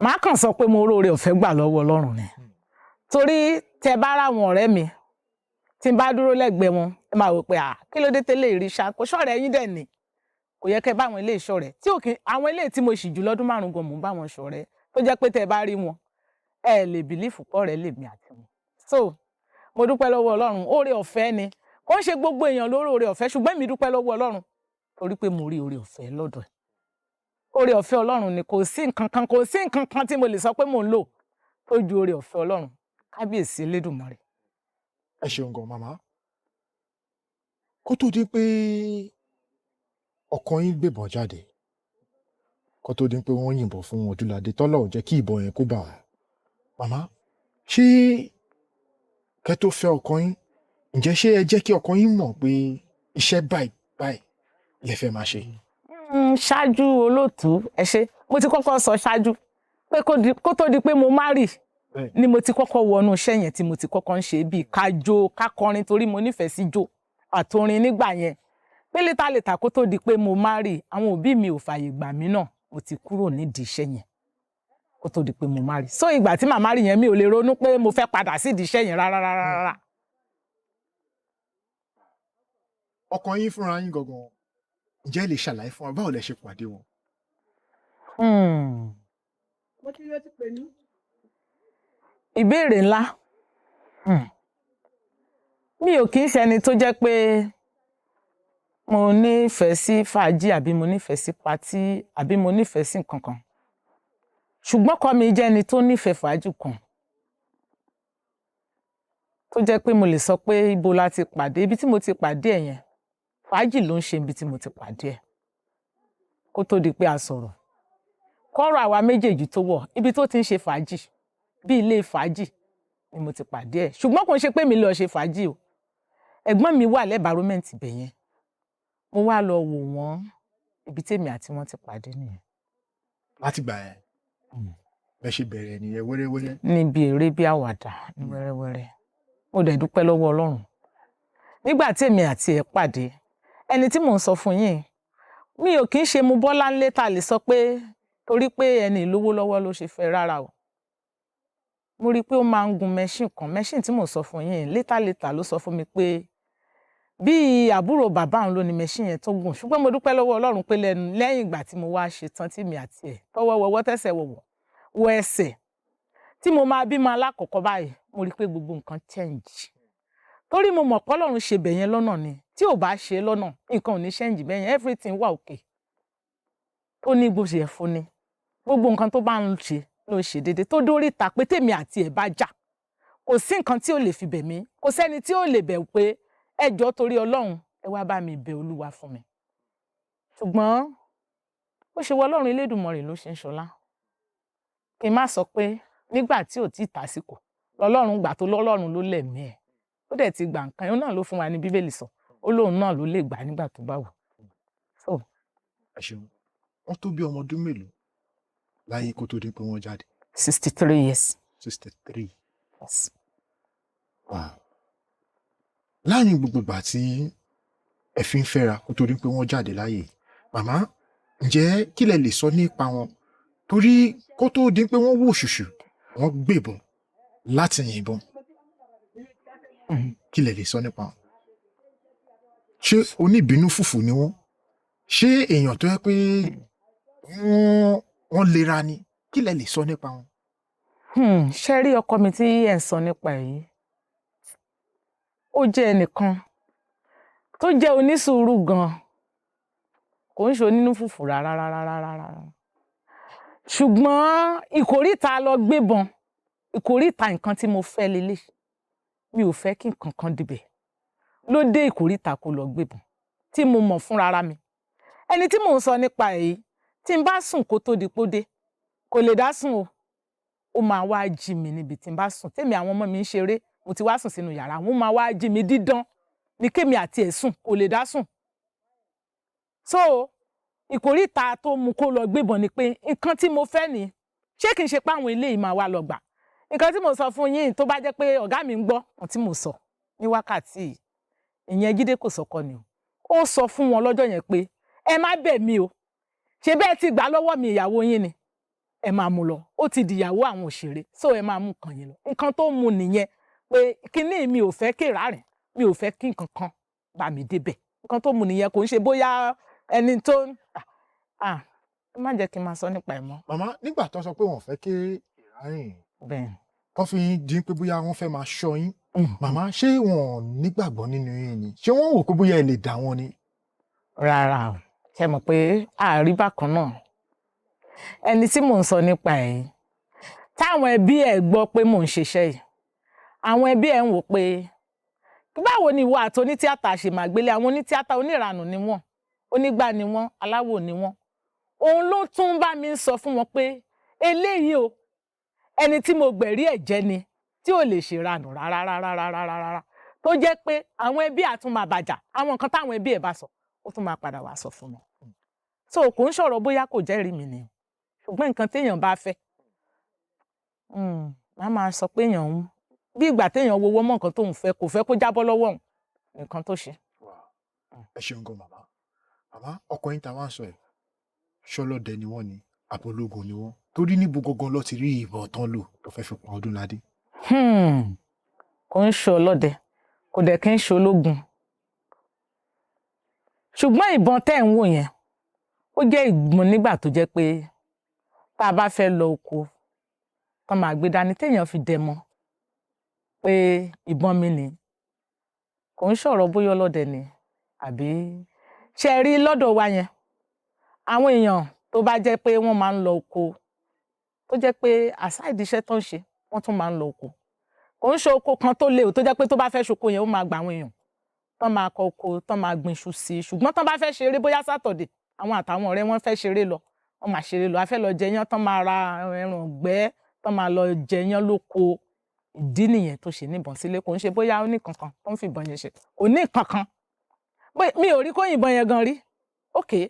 Màá kàn sọ pé mo róore ọ̀fẹ́ gbà lọ́wọ́ Ọlọ́run ni. Torí tẹ bá ráwọn ọ̀rẹ́ mi tí n bá dúró lẹ́gbẹ̀ẹ́ wọn ẹ máa wò pé kí ló dé tẹ́lẹ̀ ìrìṣà kò ṣọ̀rẹ́ yín dẹ̀ ni. Kò yẹ kẹ́ bá àwọn eléyìí ṣọ̀rẹ́ tí àwọn eléyìí tí mo ṣì jù lọ́dún 5 gan mò ń bá wọn ṣọ̀rẹ́ tó jẹ́ pé tẹ bá rí wọn ẹ lè bìlífù pọ̀rẹ́ lèmi àti wọn. So mo dúpẹ́ lọ́wọ́ Ọlọ́run oore ọ̀fẹ́ ni kò ń ṣe gbogbo èèyàn lórí oore ọ̀fẹ́ ṣùgbọ́n èmi dúpẹ́ lọ́wọ́ Ọlọ́run torí pé mo rí oore ọ̀fẹ́ lọ́dọ̀ ẹ̀. Oore ọ̀fẹ́ Ọlọ́run ni kò sí nǹkan kan tí mo lè sọ pé mò ń lò tó ju oore ọ̀fẹ́ Ọlọ́run. Kábíyèsí Elédùmarè. Ẹ ṣeun gan màmá. Kó tó di pé ọkọ yín gbébọn jáde, kó tó di pé wọ́n yìnbọn fún Ọdúnládé tọ́lọ̀ ò jẹ́ kí ìbọn yẹn kó bà wá. Màmá, ṣé kẹ́ tó fẹ́ ọkọ yín, ǹjẹ́ ṣé ẹ jẹ́ kí ọkọ yín mọ̀ pé iṣẹ́ báyìí lẹ fẹ́ máa ṣe? Ṣáájú olóòtú ẹ ṣé mo ti kọ́kọ́ sọ ṣáájú pé kó tó di pé mo marry ni mo ti kọ́kọ́ wọnú iṣẹ́ yẹn tí mo ti kọ́kọ́ ń ṣe bíi ká jó ká kọrin torí mo nífẹ̀ẹ́ sí jó àtorin nígbà yẹn pé létà kó tó di pé mo marry àwọn òbí mi ò fààyè gbà mí náà mo ti kúrò nídìí iṣẹ́ yẹn kó tó di pé mo marry. So ìgbà tí màá marry yẹn mi ò lè ronú pé mo fẹ́ padà sídìí iṣẹ́ yẹn rárá. Ọkọ yín fúnra yín gangan, ǹjẹ́ ẹ lè ṣàlàyé fún wa báwo lẹ ṣe pàdé wọn? Ìbéèrè ńlá. Mi ò kì í ṣe ẹni tó jẹ́ pé mo nífẹ̀ẹ́ sí fàájì àbí mo nífẹ̀ẹ́ sí patí àbí mo nífẹ̀ẹ́ sí nǹkan kan. Ṣùgbọ́n ọkọ mi jẹ́ ẹni tó nífẹ̀ẹ́ fàájì kan. Tó jẹ́ pé mo lè sọ pé ibo la ti pàdé, ibi tí mo ti pàdé ẹ̀ yẹn, fàájì ló ń ṣe ibi tí mo ti pàdé ẹ̀. Kó tó di pé a sọ̀rọ̀. Kọ́rọ̀ àwa méjèèjì tó wọ̀, ibi tó ti ń ṣe fàájì, bí ilé fàájì ni mo ti pàdé ẹ̀. Ṣùgbọ́n kò ń ṣe pé mi lọ ṣe fàájì o. Ẹ̀gbọ́n mi wà lẹ́bàárọ́mẹ̀ntì ibẹ̀ yẹn. Mo wá lọ wò wọ́n, ibi tèmi àti wọn ti pàdé nìyẹn. Láti gbà yẹn, bẹ́ ṣe bẹ̀rẹ̀ nìyẹn wẹ́rẹ́wẹ́rẹ́. Níbi eré bí àwàdà ní wẹ́rẹ́wẹ́rẹ́. Mo dẹ̀ dúpẹ́ lọ́wọ́ Ọlọ́run. Nígbà tí èmi àti ẹ̀ pàdé, ẹni tí mò ń sọ fún yín, mi ò kì í ṣe mu bọ́lá ńlé ta lè sọ pé torí pé ẹni lówó lọ́wọ́ ló ṣe fẹ́ rárá o. Mo rí i pé ó máa ń gun mẹ́ṣìn kan, mẹ́ṣìn tí mò ń sọ fún yín, létà ló sọ fún mi pé bí àbúrò bàbá òun ló ní mẹ́ṣìn yẹn tó gùn. Ṣùgbọ́n mo dúpẹ́ lọ́wọ́ Ọlọ́run pé lẹ́yìn ìgbà tí mo wá ṣe tán tí mi àti ẹ̀ tọwọ́ wọwọ́ tẹ́sẹ̀ wọ ẹsẹ̀ tí mo máa bímọ alákọ̀ọ́kọ́ báyìí, mo rí i pé gbogbo nǹkan change. Torí mo mọ̀ pé Ọlọ́run ṣe bẹ̀yẹn lọ́nà ni. Tí ò bá ṣe lọ́nà, nǹkan ò ní change bẹ́yẹn, everything wà okay. Tó ní bó ṣe fún ni. Gbogbo nǹkan tó bá ń ṣe ló ṣe déédéé. Tó dórí ìta pé tèmi àti ẹ̀ bá jà. Kò sí nǹkan tí ò lè fi bẹ̀ mí. Kò sẹ́ni tí ò lè bẹ̀ pé ẹ jọ̀ọ́ torí Ọlọ́run ẹ wá bá mi bẹ̀ Olúwa fún mi. Ṣùgbọ́n ó ṣe wọ Ọlọ́run Elédùmarè ló ṣe ń ṣọlá. Kí n má sọ pé nígbà tí ò tí ì tásìkò lọ́lọ́run gbà tó lọ́lọ́run ló lẹ̀mí ẹ̀ ó dẹ̀ ti gbà nǹkan òun náà ló fún wa ní bíbélì sọ ó lóun náà ló lè gbà nígbà tó bá wù. So, ẹ ṣeun wọ́n tó bí ọmọ ọdún mélòó láyé kó tó di pé wọ́n jáde 63 years. 63. Yes. Wow. Láàrin gbogbo ìgbà tí ẹ fi ń fẹ́ra kó tó di pé wọ́n jáde láyé màmá ǹjẹ́ kí lẹ lè sọ nípa wọn torí kó tó di pé wọ́n wò ṣùṣù wọ́n gbébọn láti yìnbọn kí lẹ lè sọ nípa wọn ṣé oníbínú fùfù ni wọ́n ṣé èèyàn tó yẹ pé wọ́n lera ni kí lẹ lè sọ nípa wọn. Ṣé rí ọkọ mi tí ẹ̀ ń sọ nípa èyí ó jẹ́ ẹnìkan tó jẹ́ onísùúrù gan-an kò ń ṣe onínú fùfù rárá ṣùgbọ́n ìkóríta lọ gbébọn ìkóríta nǹkan tí mo fẹ́ lélẹ̀ mi ò fẹ́ kí nǹkan kan dibẹ̀ ló dé ìkóríta kó lọ gbébọn tí mo mọ̀ fúnra mi ẹni tí mò ń sọ nípa èyí tí n bá sùn kó tó di pódé kò lè dá sùn o ó máa wá jí mi níbi tí n bá sùn tèmi àwọn ọmọ mi ń ṣeré mo ti wá sùn sínú yàrá wọn máa wá jí mi dídán ní kémi àti ẹ̀ sùn kò lè dá sùn. So ìkóríta tó mú kó lọ gbébọn ni pé nǹkan tí mo fẹ́ ni ṣé kìí ṣe pé àwọn eléyìí máa wá lọ gbà nǹkan tí mo sọ fún yín tó bá jẹ́ pé ọ̀gá mi ń gbọ́ ohun tí mo sọ ní wákàtí yìí ìyẹn Jídé Kòsọ́kọ́ ni ó sọ fún wọn lọ́jọ́ yẹn pé ẹ má bẹ̀ mí o ṣe bẹ́ẹ̀ ti gbà lọ́wọ́ mi ìyàwó yín ni ẹ máa mú lọ ó ti dìyàwó àwọn òṣèré so ẹ máa mú nǹkan yín lọ nǹkan tó mú nìyẹn pé kíní mi ò fẹ́ kéèrà rìn mi ò fẹ́ kí nǹkan kan bá mi débẹ̀ nǹkan tó mú nìyẹn kò ń ṣe bóyá ẹni tó má jẹ́ kí n máa sọ nípa ẹ̀ mọ́. màmá nígbà tó sọ pé wọ́n fẹ́ ké ìrárìn bẹ́ẹ̀ tó fi di pé bóyá wọ́n fẹ́ máa ṣọ́ yín màmá ṣé wọn nígbàgbọ́ nínú yín ni ṣé wọ́n wò pé bóyá ẹ lè dà wọ́n ni. rárá o ṣe mọ̀ pé àárí bákan náà ẹni tí mò ń sọ nípa ẹ̀ táwọn ẹbí ẹ̀ gbọ́ pé mò ń ṣiṣẹ́ yìí àwọn ẹbí ẹ̀ ń wò pé báwo ni ìwọ àti onítíátà ṣe máa gbélé àwọn onítíátà oníranù ni wọ́n onígbà ni wọ́n aláwò ni wọ́n òun ló tún bá mi sọ fún wọn pé eléyìí o ẹni tí mo gbẹ̀rí ẹ̀ jẹ́ ni tí ò lè ṣèranù rárá tó jẹ́ pé àwọn ẹbí àtún máa bàjà àwọn nǹkan táwọn ẹbí ẹ̀ bá sọ ó tún máa padà wá sọ fún mi so kò ń sọ̀rọ̀ bóyá kò jẹ́rìí mi ni ṣùgbọ́n nǹkan téèyàn bá fẹ́ má máa sọ pé èèyàn ń bí ìgbà téèyàn wowó mọ́ nǹkan tóun fẹ́ kò fẹ́ kó jábọ́ lọ́wọ́ òun nǹkan tó ṣe. ẹ ṣeun gan màmá ọkọ yín ta wá ń sọ ẹ ṣọlọ́dẹ ni wọ́n ni àbólógun ni wọ́n torí níbo gangan ló ti rí ìbọn tán lò tó fẹ́ fi pa Ọdúnládé. kò ń ṣe ọlọ́dẹ kò dẹ̀ kí ń ṣe ológun ṣùgbọ́n ìbọn tẹ́ ń wò yẹn ó jẹ́ ìbọn nígbà tó jẹ́ pé tá a bá fẹ́ lọ oko tán máa gbé dání téèyàn fi dẹ mọ́ pé ìbọn mi ni kò ń ṣọ̀rọ̀ bóyá ọlọ́dẹ ni àbí ṣe rí lọ́dọ̀ wa yẹn àwọn èèyàn tó bá jẹ́ pé wọ́n máa ń lọ oko tó jẹ́ pé aside iṣẹ́ tó ń ṣe wọ́n tún máa ń lọ oko kò ń ṣe oko kan tó léwu tó jẹ́ pé tó bá fẹ́ ṣoko yẹn ó máa gba àwọn èèyàn tán máa kọ oko tán máa gbin iṣu sí i ṣùgbọ́n tán bá fẹ́ ṣeré bóyá sátọ̀dẹ̀ àwọn àtàwọn ọ̀rẹ́ wọn fẹ́ ṣeré lọ wọ́n máa ṣeré lọ a fẹ́ lọ jẹyán tán máa ra ẹran ọ̀gbẹ́ tán máa lọ jẹyán lóko ìdí nìyẹn tó ṣe níbọn sílé kò ń ṣe bóyá ó ní kankan tó ń fìbọn yẹn ṣe ò ní kankan mi ò rí kó yìnbọn yẹn gan rí òkè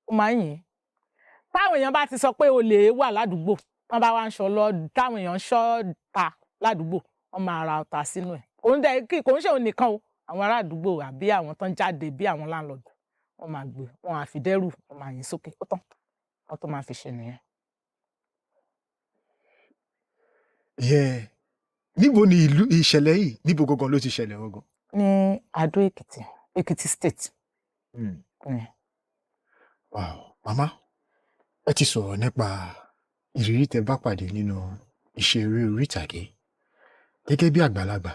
ó máa ń yìn táwọn èèyàn bá ti sọ pé olè wà ládùúgbò tán bá wá ń ṣọ lọ táwọn èèyàn ń ṣọ́ ta ládùúgbò wọ́n máa ra ọta sínú ẹ̀ kò ń ṣe òun nìkan o àwọn ará àdúgbò àbí àwọn tán jáde bí àwọn láńlọ́ọ̀dù wọ́n máa gbé wọn àfi dẹ́rù wọ́n máa yìn sókè ó tán wọ́n tó máa fi ṣe nìyẹn. níbo ni ìlú ìṣẹ̀lẹ̀ yìí níbo gangan ló ti ṣẹlẹ̀ gangan. ní Adó Èkìtì Èkìtì state. Wow. Màmá ẹ ti sọ̀rọ̀ nípa ìrírí tẹ bá pàdé nínú iṣẹ́ eré orí ìtàgé gẹ́gẹ́ bí àgbàlagbà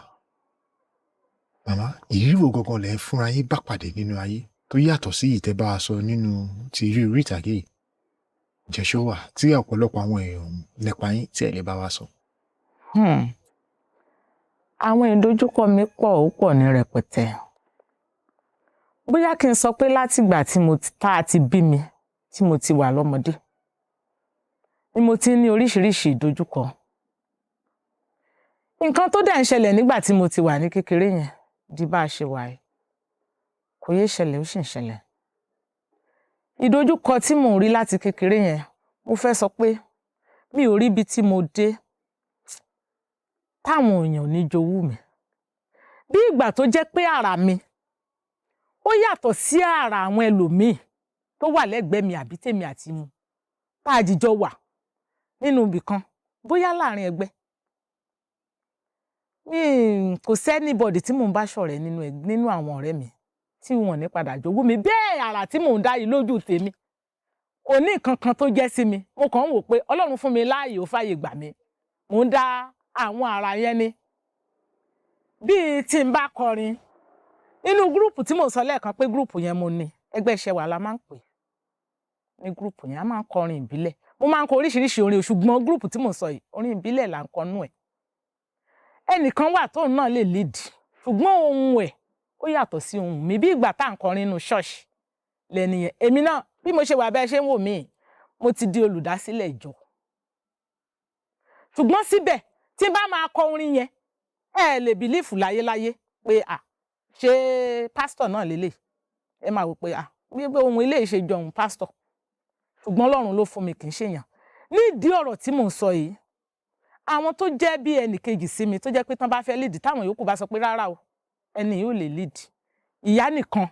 màmá ìrírí wo gangan lẹ fúnra yín bá pàdé nínú ayé tó yàtọ̀ sí ìtẹ́ bá a sọ nínú ti eré orí ìtàgé yìí jẹ́ṣọ́ wà tí ọ̀pọ̀lọpọ̀ àwọn èèyàn nípa yín tí ẹ lè bá wa sọ. àwọn ìdojúkọ mi pọ̀ ó pọ̀ ní rẹpẹtẹ bóyá kí n sọ pé látìgbà tá a ti bí mi tí mo ti wà lọ́mọdé ni mo ti ní oríṣiríṣi ìdojúkọ nǹkan tó dẹ̀ ń ṣẹlẹ̀ nígbà tí mo ti wà ní kékeré yẹn di bá a ṣe wà yìí kò yé ṣẹlẹ̀ ó sì ń ṣẹlẹ̀. Ìdojúkọ tí mò ń rí láti kékeré yẹn mo fẹ́ sọ pé mi ò rí ibi tí mo dé táwọn èèyàn ò ní jowú mi. Bí ìgbà tó jẹ́ pé àrà mi ó yàtọ̀ sí àrà àwọn ẹlòmíì tó wà lẹ́gbẹ̀ẹ́ mi àbí tèmi àti wọn tá a jìjọ wà nínú ibì kan bóyá láàrin ẹgbẹ́. Kò sẹ́nibọ̀dì tí mò ń bá ṣọ̀rẹ́ nínú àwọn ọ̀rẹ́ mi tí wọn ò ní padà jowú mi. Bẹ́ẹ̀ àrà tí mò ń dá yìí lójú tèmi kò ní nǹkan kan tó jẹ́ sí mi. Mo kàn ń wò pé Ọlọ́run fún mi láàyè ó fàyè gbà mí. Mò ń dá àwọn àrà yẹn ni. Bíi tí n bá kọrin nínú gúrùpù tí mò ń sọ lẹ́ẹ̀kan pé gúrùpù yẹn mo ní ẹgbẹ́ Ṣẹwà la máa ń pè ní gúrùpù yẹn a máa ń kọrin ìbílẹ̀. Mo máa ń kọ oríṣiríṣi orin ṣùgbọ́n gúrùpù tí mò ń sọ yìí orin ìbílẹ̀ là ń kọ nú ẹ̀. Ẹnìkan wà tóun náà lè lead ṣùgbọ́n ohun ẹ̀ ó yàtọ̀ sí ohun mi bí ìgbà tá à ń kọrin nínú ṣọ́ọ̀ṣì lẹ́nìyẹn. Èmi náà bí mo ṣe wà bẹ́ẹ̀ ṣe ń wò mí mo ti di olùdásílẹ̀ ìjọ. Ṣùgbọ́n síbẹ̀ tí n bá máa kọ orin yẹn ẹ lè bìlífù láyéláyé pé ṣé pásítọ̀ náà lélẹ̀. Ẹ máa wò pé bí ohun ilé ìṣe jọ ohun pásítọ̀ ṣùgbọ́n Ọlọ́run ló fún mi kì í ṣèyàn. Nídìí ọ̀rọ̀ tí mò ń sọ yìí àwọn tó jẹ́ bí ẹnì kejì sí mi tó jẹ́ pé tán bá fẹ́ lead táwọn yòókù bá sọ pé rárá o ẹni yóò lè lead. Ìyá nìkan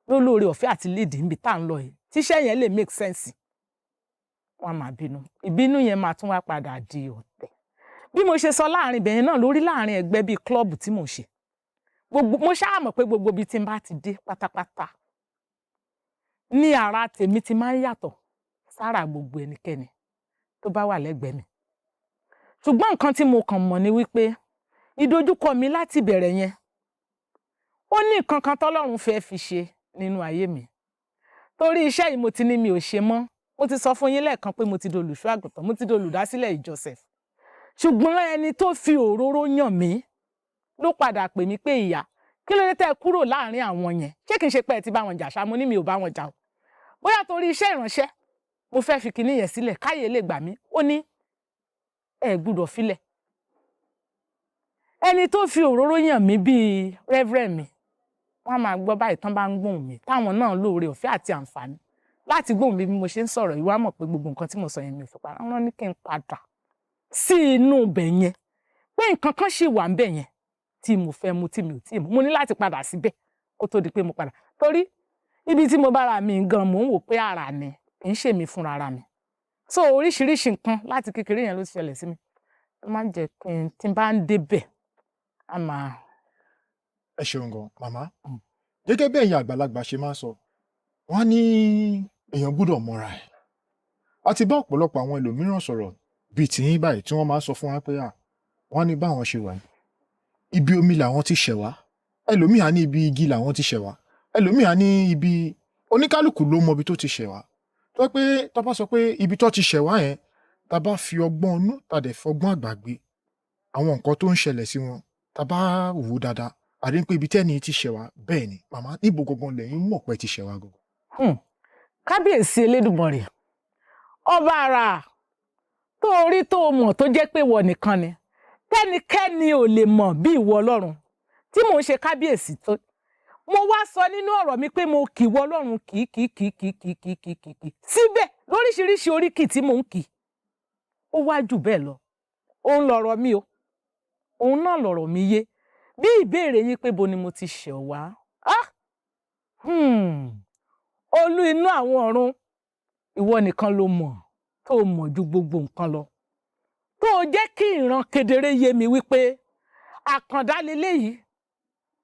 ló lóore ọ̀fẹ́ àti lead níbi tá à ń lọ yìí tíṣẹ́ yẹn lè make sense. Wọ́n máa bínú ìbínú yẹn máa tún wá padà di ọ̀tẹ̀. Bí mo ṣe sọ láàrin ibẹ̀yẹn náà lórí láàrin ẹgbẹ́ bíi klọ́ọ̀bù tí mò ń ṣe mo ṣáà mọ̀ pé gbogbo ibi tí n bá ti dé pátápátá ní ara tèmi ti máa ń yàtọ̀ sára gbogbo ẹnikẹ́ni tó bá wà lẹ́gbẹ̀ẹ́ mi. Ṣùgbọ́n nǹkan tí mo kàn mọ̀ ni wípé ìdojúkọ mi láti bẹ̀rẹ̀ yẹn ó ní nǹkan kan tọ́lọ́run fẹ́ fi ṣe nínú ayé mi. Torí iṣẹ́ yìí mo ti ní mi ò ṣe mọ́. Mo ti sọ fún yín lẹ́ẹ̀kan pé mo ti di olùṣọ́ àgùntàn mo ti di olùdásílẹ̀ ìjọ Joseph. Ṣùgbọ́n ẹni tó fi òróró yàn mí ló padà pè mí pé ìyá kí ló dé tẹ́ kúrò láàrin àwọn yẹn ṣé kìí ṣe pé ẹ ti bá wọn jà ṣá. Mo ní mi ò bá wọn jà o. Bóyá torí iṣẹ́ ìránṣẹ́ mo fẹ́ fi kinní yẹn sílẹ̀ káyé lè gbà mí. Ó ní ẹ gbúdọ̀ filẹ̀. Ẹni tó fi òróró yàn mí bíi reverend mi wọ́n máa gbọ́ báyìí tán bá ń gbóhùn mi táwọn náà lóore ọ̀fẹ́ àti àǹfààní láti gbóhùn mi bí mo ṣe ń sọ̀rọ̀ ìwà mọ̀ pé gbogbo nǹkan tí mo sọ yẹn mi ò fi pa wọ́n ní kí n padà sí inú ibẹ̀ yẹn pé nǹkan kan ṣì wà ńbẹ̀ yẹn tí mo fẹ́ mu tí mi ò tí mu mo ní láti padà síbẹ̀ kó tó di pé mo padà torí ibi tí mo bára mi gan mò ń wò pé ara ni kì í ṣe mi fúnra ara mi. So oríṣiríṣi nǹkan láti kékeré yẹn ló ti ṣẹlẹ̀ sí mi ó máa ń jẹ́ kí n tí n bá ń débẹ̀ á máa. Ẹ ṣeun gan màmá. Gẹ́gẹ́ bí ẹ̀yin àgbàlagbà ṣe máa ń sọ wọ́n ní èèyàn gbọ́dọ̀ mọra ẹ̀. A ti bá ọ̀pọ̀lọpọ̀ àwọn ẹlòmíràn sọ̀rọ̀ bíi tìyín báyìí tí wọ́n máa ń sọ fún wa pé wọ́n ní báwọn ṣe wà ibi omi làwọn ti ṣẹ̀ wá ẹlòmíì á ní ibi igi làwọn ti ṣẹ̀ wá ẹlòmíì á ní ibi oníkálùkù ló mọ ibi tó ti ṣẹ̀ wá. Tó pé tó bá sọ pé ibi tó ti ṣẹ̀ wá yẹn tá bá fi ọgbọ́n inú tá dẹ̀ fọgbọ́n àgbà gbé àwọn nǹkan tó ń ṣẹlẹ̀ sí wọn tá bá wò ó dáadáa àrí pé ibi tẹ́ni ti ṣẹ̀ wá bẹ́ẹ̀ ni màmá níbo gangan lẹ́yìn mọ̀ pé ti ṣẹ̀ wá gangan. Kábíyèsí Elédùmarè ọba àrà tó rí tó mọ̀ tó jẹ́ pé wọ nìkan ni tẹ́nikẹ́ni ò lè mọ̀ bí ìwọ Ọlọ́run tí mò ń ṣe kábíyèsí tó mo wá sọ nínú ọ̀rọ̀ mi pé mo kì wọ Ọlọ́run kì síbẹ̀ lóríṣiríṣi oríkì tí mò ń kì ó wá jù bẹ́ẹ̀ lọ òun lọ̀rọ̀ mi o òun náà lọ̀rọ̀ mi yé bí ìbéèrè yín pé bo ni mo ti ṣẹ̀ wá olú inú àwọn ọ̀run ìwọ nìkan ló mọ̀ tó mọ̀ ju gbogbo nǹkan lọ tó jẹ́ kí ìran kedere yé mi wípé àkàndá leléyìí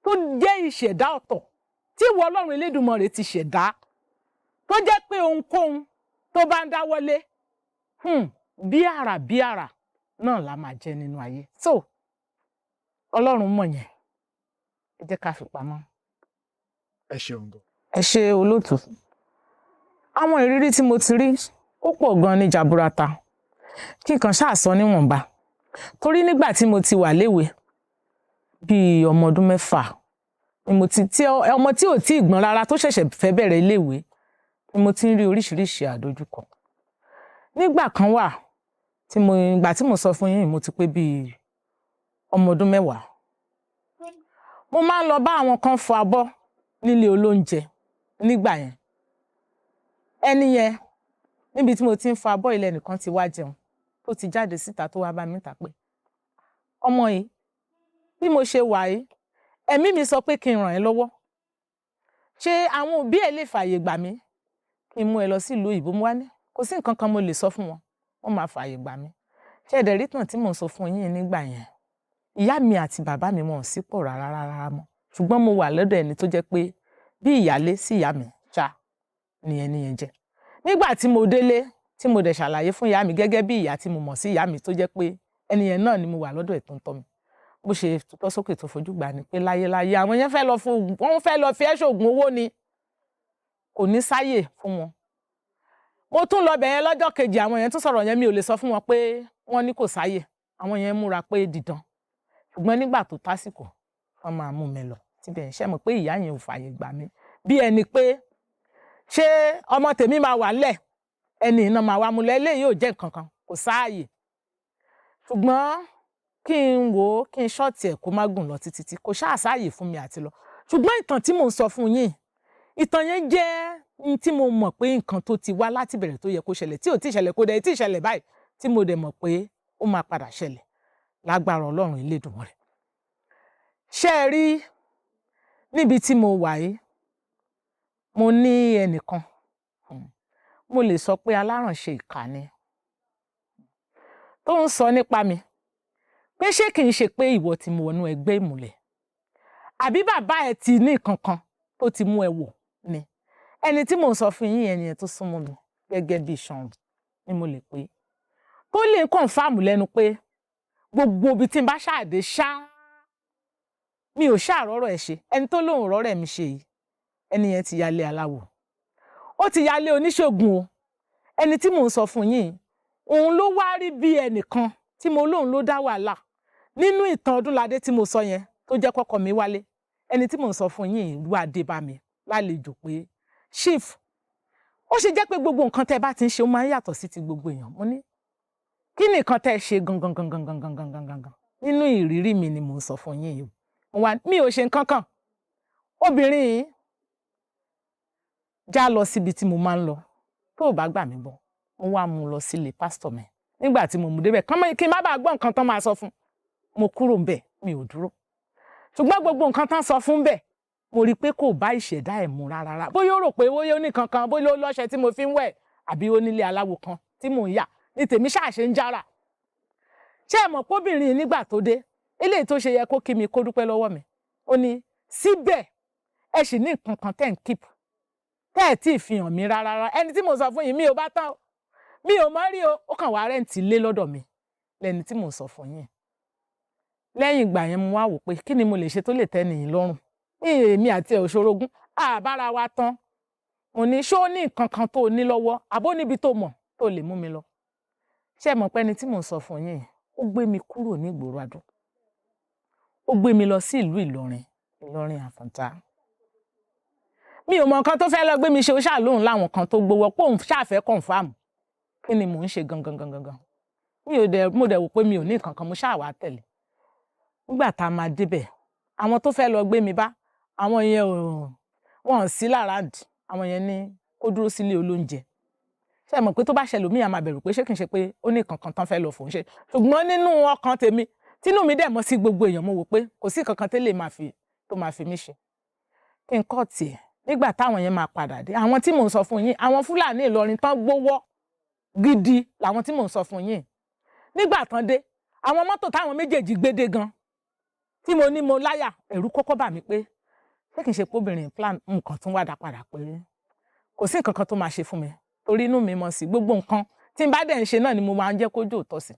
tó jẹ́ ìṣẹ̀dá ọ̀tọ̀ tí ìwọ Ọlọ́run Elédùmarè ti ṣẹ̀dá tó jẹ́ pé ohunkóhun tó bá ń dáwọ́lé bí àrà náà la máa jẹ nínú ayé. So Ọlọ́run mọ̀ yẹn ẹ jẹ́ ká fi pamọ́. Ẹ ṣeun gan. Ẹ ṣe olóòtú. Àwọn ìrírí tí mo ti rí ó pọ̀ gan ní jaburata kí n kàn ṣáà sọ níwọ̀nba torí nígbà tí mo ti wà léwe bíi ọmọ ọdún 6 ni mo ti ọmọ tí ò tí ì gbọ́n rárá tó ṣẹ̀ṣẹ̀ fẹ́ bẹ̀rẹ̀ iléèwé ni mo ti ń rí oríṣiríṣi àdójúkọ. Nígbà kan wà ìgbà tí mo sọ fún yín mo ti pé bíi ọmọ ọdún 10. Mo máa ń lọ bá àwọn kan fọ abọ́ nílé olóúnjẹ nígbà yẹn. Ẹni yẹn níbi tí mo ti ń fọ abọ́ ilẹ̀ nìkan ti wá jẹun tó ti jáde síta tó wá bá mi ta pé ọmọ yìí bí mo ṣe wà yìí ẹ̀mí mi sọ pé kí n ràn ẹ́ lọ́wọ́. Ṣé àwọn òbí ẹ̀ lè fààyè gbà mí kí n mú ẹ lọ sí ìlú òyìnbó? Mo wá ní kò sí nǹkan kan mo lè sọ fún wọn, wọ́n máa fààyè gbà mí. Ṣé ẹ̀dẹ̀ rí tàn tí mò ń sọ fún yín nígbà yẹn? Ìyá mi àti bàbá mi wọn ò sí pọ̀ rárá mọ́. Ṣùgbọ́n mo wà lọ́dọ̀ ẹni tó jẹ́ pé bí ìyálé sí ìyá mi ṣá ni ẹni yẹn jẹ́. Nígbà tí mo délé tí mo dẹ̀ ṣàlàyé fún ìyá mi gẹ́gẹ́ bí ìyá tí mo mọ̀ sí ìyá mi tó jẹ́ pé ẹni yẹn náà ni mo wà lọ́dọ̀ ẹ̀ tó ń tọ́ mi. Bó ṣe tutọ́ sókè tó fojú gbà ni pé láyéláyé àwọn yẹn wọ́n fẹ́ lọ fi ẹ́ ṣoògùn owó ni, kò ní sáyè fún wọn. Mo tún lọ bẹ̀yẹn lọ́jọ́ kejì àwọn yẹn tún sọ̀rọ̀ yẹn, mi ò lè sọ fún wọn pé wọ́n ní kò sáyè. Àwọn yẹn múra pé dìdán. Ṣùgbọ́n nígbà tó tásìkò wọ́n máa mú mi lọ síbẹ̀. Ṣé mọ̀ pé ìyá yẹn ò fààyè gbà mí bí ẹni pé ṣé ọmọ tèmi máa wà lẹ̀ ẹni iná máa wá mú lọ, eléyìí ò jẹ́ nǹkan kan, kò sáàyè. Ṣùgbọ́n kí n wò ó kí n ṣọ́ọ̀tì ẹ̀ kó má gùn lọ títí kò ṣáà sáàyè fún mi àti lọ. Ṣùgbọ́n ìtàn tí mò ń sọ fún yín, ìtàn yẹn jẹ́ ní tí mo mọ̀ pé nǹkan tó ti wá láti bẹ̀rẹ̀ tó yẹ kó ṣẹlẹ̀ tí ò tí ì ṣẹlẹ̀ kó dẹ̀ tí ì ṣẹlẹ̀ báyìí tí mo dẹ̀ mọ̀ pé ó máa padà ṣẹlẹ̀ lágbára Ọlọ́run Elédùmarè. Ṣé ẹ rí níbi tí mo wà yìí, mo ní ẹnìkan, mo lè sọ pé alárànṣe ìkà ni, tó ń sọ nípa mi pé ṣé kì í ṣe pé ìwọ ti mú wọnú ẹgbẹ́ ìmùlẹ̀ àbí bàbá ẹ ti ní nǹkan kan tó ti mú ẹ wọ̀ ni. Ẹni tí mò ń sọ fún yín ẹni yẹn tó súnmọ́ mi gẹ́gẹ́ bí ìṣàn ni mo lè pè tó lè kọ̀ǹfàmù lẹ́nu pé gbogbo ibi tí n bá ṣáàdé mi ò ṣàrọ́rọ̀ ẹ̀ ṣe. Ẹni tó lóun rọ́rọ̀ mi ṣe yìí ẹni yẹn ti yálé aláwo, ó ti yálé oníṣègùn o. Ẹni tí mò ń sọ fún yín òun ló wá rí bí ẹnìkan tí mo lóun ló dá wàhálà nínú ìtàn Ọdúnládé tí mo sọ yẹn tó jẹ́ kọ́kọ́ mi wálé. Ẹni tí mò ń sọ fún yín wá dé bá mi lálejò pé chief ó ṣe jẹ́ pé gbogbo nǹkan tẹ́ bá ti ń ṣe ó máa ń yàtọ̀ sí ti gbogbo èèyàn. Mo ní kí ni nǹkan tẹ́ ṣe gangan nínú ìrírí mi ni mò ń sọ fún yín yìí. Mi ò ṣe nǹkan kan. Obìnrin yìí já lọ síbi tí mo máa ń lọ tó ò bá gbà mí bọ̀, mo wá mú lọ sílé pásítọ̀ mi. Nígbà tí mo mú débẹ̀ kí n má bàa gbọ́ nǹkan tán máa sọ fún, mo kúrò ńbẹ̀, mi ò dúró. Ṣùgbọ́n gbogbo nǹkan tán sọ fún bẹ̀ mo rí i pé kò bá ìṣẹ̀dá ẹ̀ mu rárá. Bóyá ó rò pé bóyá ó ní kankan, bóyá ó lọ́ṣẹ tí mo fi ń wẹ̀ àbí ó nílé aláwo kan tí mò ń yà ní tèmi ṣáà ṣe ń jára. Ṣé ẹ mọ̀ pé obìnrin nígbà tó dé eléyìí tó ṣe yẹ kó kí mi kó dúpẹ́ lọ́wọ́ mi, ó ní síbẹ̀ ẹ sì ní nǹkan kan tẹ́ ń keep tẹ́ ẹ̀ tí ì fi hàn mí rárá. Ẹni tí mo sọ fún yín mi ò bá tán, mi ò mọ̀ rí o, ó kàn wá rẹ́ǹtì ilé lọ́dọ̀ mi lẹ́ni tí mo sọ fún yín. Lẹ́yìn ìgbà yẹn mo wá wò pé kí ni mo lè ṣe tó lè tẹ́ nìyí lọ́rùn. Èmi àti ẹ̀ òṣorogún àbára wa tán. Mo ní ṣó ní nǹkan kan tó ní lọ́wọ́ àbó níbi tó mọ̀ tó lè mú mi lọ. Ṣé ẹ mọ̀ pé ẹni tí mo sọ fún yín ó gbé mi kúrò ní ìgboro Adó, ó gbé mi lọ sí ìlú Ìlọrin Àfọ̀njá. Mi ò mọ nǹkan tó fẹ́ lọ gbé mi ṣe, ó ṣáà lóhùn láwọn kan tó gbowó pé òun ṣáà fẹ́ kọ̀ǹfàmù kí ni mò ń ṣe gangan. Mo dẹ̀ wò pé mi ò ní nǹkan kan, mo ṣáà wá tẹ̀lé. Nígbà tá a máa débẹ̀ àwọn tó fẹ́ lọ gbé mi bá àwọn yẹn wọn sí láràndì, àwọn yẹn ní kó dúró sílé olóúnjẹ. Ṣé ẹ mọ̀ pé tó bá ṣẹlẹ̀ mí a máa bẹ̀rù pé ṣé kì í ṣe pé ó ní nǹkan kan tán fẹ́ lọ fòun ṣe. Ṣùgbọ́n nínú ọkàn tèmi tínú mi dẹ̀ mọ́ sí gbogbo èèyàn mo wò pé kò sí nǹkan kan tẹ́lẹ̀ tó máa fi mí ṣe. Kí n kọ́ tiẹ̀ nígbà táwọn yẹn máa padà dé. Àwọn tí mò ń sọ fún yín àwọn Fúlàní Ìlọrin tán gbówó gidi làwọn tí mò ń sọ fún yín. Nígbà tán dé àwọn mọ́tò táwọn méjèèjì gbé dé gan tí mo ní mo láyà ẹ̀rù kọ́kọ́ bà mí pé ṣé kì í ṣe pé obìnrin plan nǹkan tún wá dá padà pé kò sí nǹkan kan tó máa ṣe fún mi torí inú mi mọ̀ sí gbogbo nǹkan tí n bá dẹ̀ ń ṣe náà ni mo máa ń jẹ́ kójú òótọ́ sí.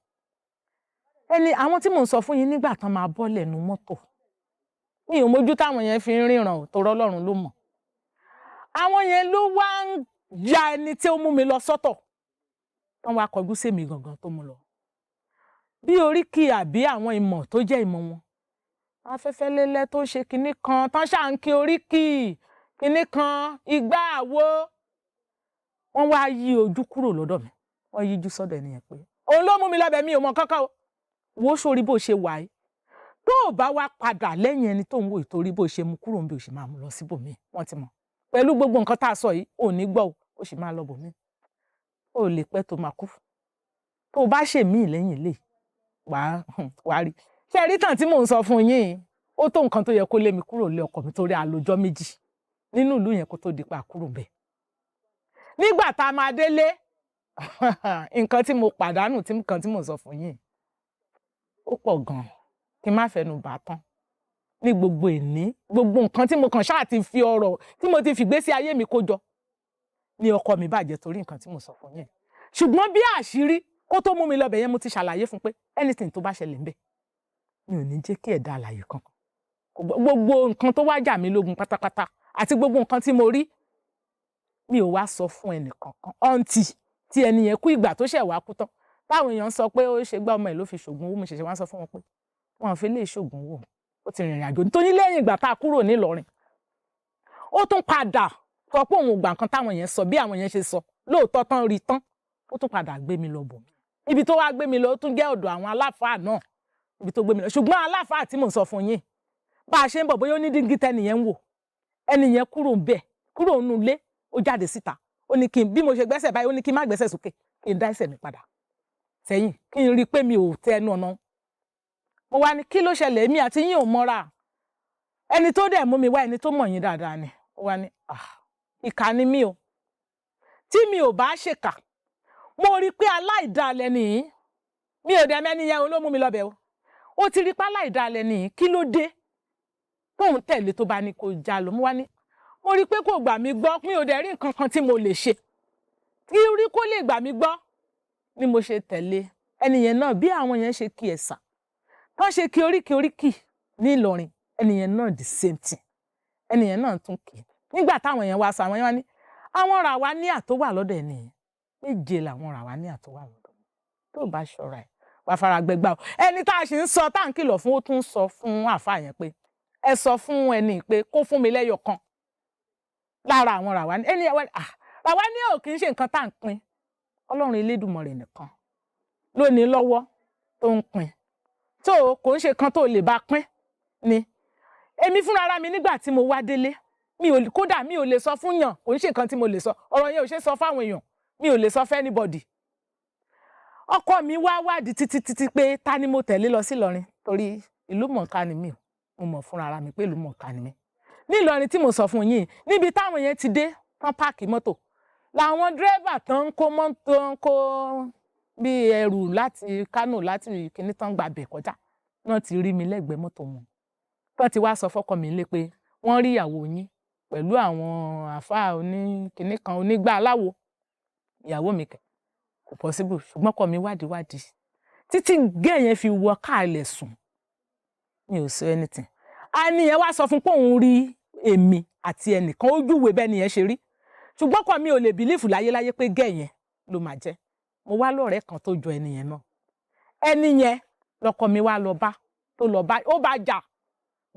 Àwọn tí mò ń sọ fún yín nígbà tán máa bọ́ lẹ́nu mọ́tò mi ò mójú táwọn yẹn fi ń ríran ò tó rọ́lọ́run ló mọ̀. Àwọn yẹn ló wá ń ya ẹni tí ó mú mi lọ sọ́tọ̀ tán wá kọjú sí mi gangan tó mú lọ. Bí oríkì àbí àwọn ìmọ̀ tó jẹ́ ìmọ̀ wọn. Afẹ́fẹ́ lélẹ̀ tó ṣe kinní kan tán ṣáà ń kí oríkì kinní kan igbá àwo. Wọ́n wá yí ojú kúrò lọ́dọ̀ mi, wọ́n yíjú sọ́dọ̀ ẹni yẹn pé òun ló mú mi lọ́bẹ̀ mi ò mọ̀ kankan o. Wo sórí bó ṣe wà yìí tó o bá wá padà lẹ́yìn ẹni tó ń wò ìtorí bó ṣe mú kúrò níbi ò ṣe máa mú lọ síbòmíì wọ́n ti mọ̀ pẹ̀lú gbogbo nǹkan tá a sọ yìí ò ní gbọ́ ó sì máa lọ bòmíì ó lè pẹ́ tó máa kú tó o bá ṣe míì lẹ́yìn ilé wàá rí ṣe rí tàn tí mò ń sọ fún yín ó tó nǹkan tó yẹ kó lé mi kúrò lé ọkọ mi torí àlòjọ́ méjì nínú ìlú yẹn kó tó di pa kúrò bẹ́ẹ̀ nígbà tá a máa délé nǹkan tí mo pàdánù tí nǹkan tí mò ń sọ fún yín ó pọ̀ gan-an kí n má fẹnu bà á tán ní gbogbo ìní gbogbo nǹkan tí mo kàn ṣáà ti fi ọrọ̀ tí mo ti fìgbésí ayé mi kó jọ ní ọkọ mi bàjẹ́ torí nǹkan tí mo sọ fún yín ṣùgbọ́n bí àṣírí kó tó mú mi lọ́bẹ̀ yẹn mo ti ṣàlàyé fún pé anything tó bá ṣẹlẹ̀ ńbẹ̀ mi ò ní jẹ́ kí ẹ̀dá alààyè kankan gbogbo nǹkan tó wá jà mí lógun pátápátá àti gbogbo nǹkan tí mo rí mi ò wá sọ fún ẹnì kankan ọ̀ǹtì tí ẹni yẹn kú ìgbà tó ṣẹ̀ wá kú tán táwọn èèyàn sọ pé ó ṣe gbá ọmọ ẹ̀ ló fi ṣògùn owó mo ṣẹ̀ṣẹ̀ wá sọ fún wọn pé wọn ò fi lè ṣògùn owó ó ti rìnrìn àjò nítorí lẹ́yìn ìgbà tá a kúrò nílọrin ó tún padà sọ pé òun ò gbà nǹkan táwọn yẹn sọ bí àwọn yẹn ṣe sọ lóòótọ́ tán rí tán ó tún padà gbé mi lọ bò mí ibi tó wá gbé mi lọ ó tún jẹ́ ọ̀dọ̀ àwọn aláfáà náà ibi tó gbé mi lọ ṣùgbọ́n aláfáà tí mò ń sọ fún yín bá a ṣe ń bọ̀ bóyá ó ní díngí tẹ́nìyẹn ń wò ẹnìyẹn kúrò ń bẹ̀ kúrò nínú ilé ó jáde síta ó ní kí n bí mo ṣe gbẹ́sẹ̀ báyìí ó ní kí n má gbẹ́sẹ̀ sókè kí n dá ẹsẹ̀ mi padà sẹ́yìn kí n rí i pé mi ò tẹ ẹnu ọ̀nà mo wá ní kí ló ṣẹlẹ̀ èmi àti yín ò mọ́ra ẹni tó dẹ̀ mú mi wá ẹni tó mọ̀ yín dáadáa ni ó wá ní ìkà ni mí o tí mi ò bá ṣèkà mo rí i pé aláìdálẹ̀ nìyí mi ò dẹ̀ mẹ́ni yẹn ló mú mi lọ́bẹ̀ o ó ti rí i pé aláìdálẹ̀ nìyí kí ló dé tóun tẹ̀lé tó bá ní kó já lọ mo wá ní mo rí i pé kò gbà mí gbọ́ mi ò dẹ̀ rí nǹkan kan tí mo lè ṣe kí rí kó lè gbà mí gbọ́ ni mo ṣe tẹ̀lé ẹni yẹn náà bí àwọn yẹn ṣe kí ẹ̀sà wọ́n ṣe kí oríkì ní Ìlọrin ẹni yẹn náà the same thing ẹni yẹn náà tún kì í nígbà táwọn yẹn wá sọ àwọn yẹn wá ní àwọn rà wá ní àtó wà lọ́dọ̀ ẹni yẹn méje làwọn rà wá ní àtó wà lọ́dọ̀ tó bá ṣọ́ra ẹ̀ wà fara gbẹgbà o ẹni tá a ṣe ń sọ tá à ń kìlọ̀ fún ó tún sọ fún àáfàá yẹn pé ẹ sọ fún ẹni pé kó fún mi lẹ́yọ kan lára àwọn rà wá ní ẹni rà wá ní ò kì í ṣe nǹkan tá à ń pín Ọlọ́run Elédùmarè nìkan ló ní lọ́wọ́ tó ń pín tó kò ń ṣe kan tó lè bá pín ni èmi fúnra ara mi nígbà tí mo wá délé kódà mi ò lè sọ fún yàn kò ń ṣe nǹkan tí mo lè sọ ọ̀rọ̀ yẹn ò ṣe sọ fáwọn èèyàn mi ò lè sọ fún anybody ọkọ mi wá wádìí títí pé ta ni mo tẹ̀lé lọ sí Ìlọrin torí ìlú mọ̀ọ́ká ni mi mo mọ̀ fúnra ara mi pé ìlú mọ̀ọ́ká ni mi ní Ìlọrin tí mo sọ fún yín níbi táwọn yẹn ti dé tán páàkì mọ́tò làwọn dírẹ́bà tán ń kó mọ́tò ń kó bí ẹrù láti Kánò láti kíní tán gbàbẹ̀ kọjá náà ti rí mi lẹ́gbẹ̀ẹ́ mọ́tò wọn tán ti wá sọ fọ́kọ mi lé pé wọ́n rí ìyàwó yín pẹ̀lú àwọn àáfàá oníkíní kan onígbà aláwo ìyàwó mi kẹ̀ kò possible ṣùgbọ́n ọkọ mi wádìí títí gẹ́ yẹn fi wọ káàlẹ̀ sùn mi ò sọ anything àní yẹn wá sọ fún pé òun rí èmi àti ẹnìkan ojúwe bẹ́ẹ̀ nìyẹn ṣe rí ṣùgbọ́n ọkọ mi ò lè bìlífù láyéláyé pé gẹ́ yẹn ló máa jẹ́ mo wá lọ́rẹ̀ẹ́ kan tó jọ ẹni yẹn náà ẹni yẹn lọkọ mi wá lọ bá ó bá jà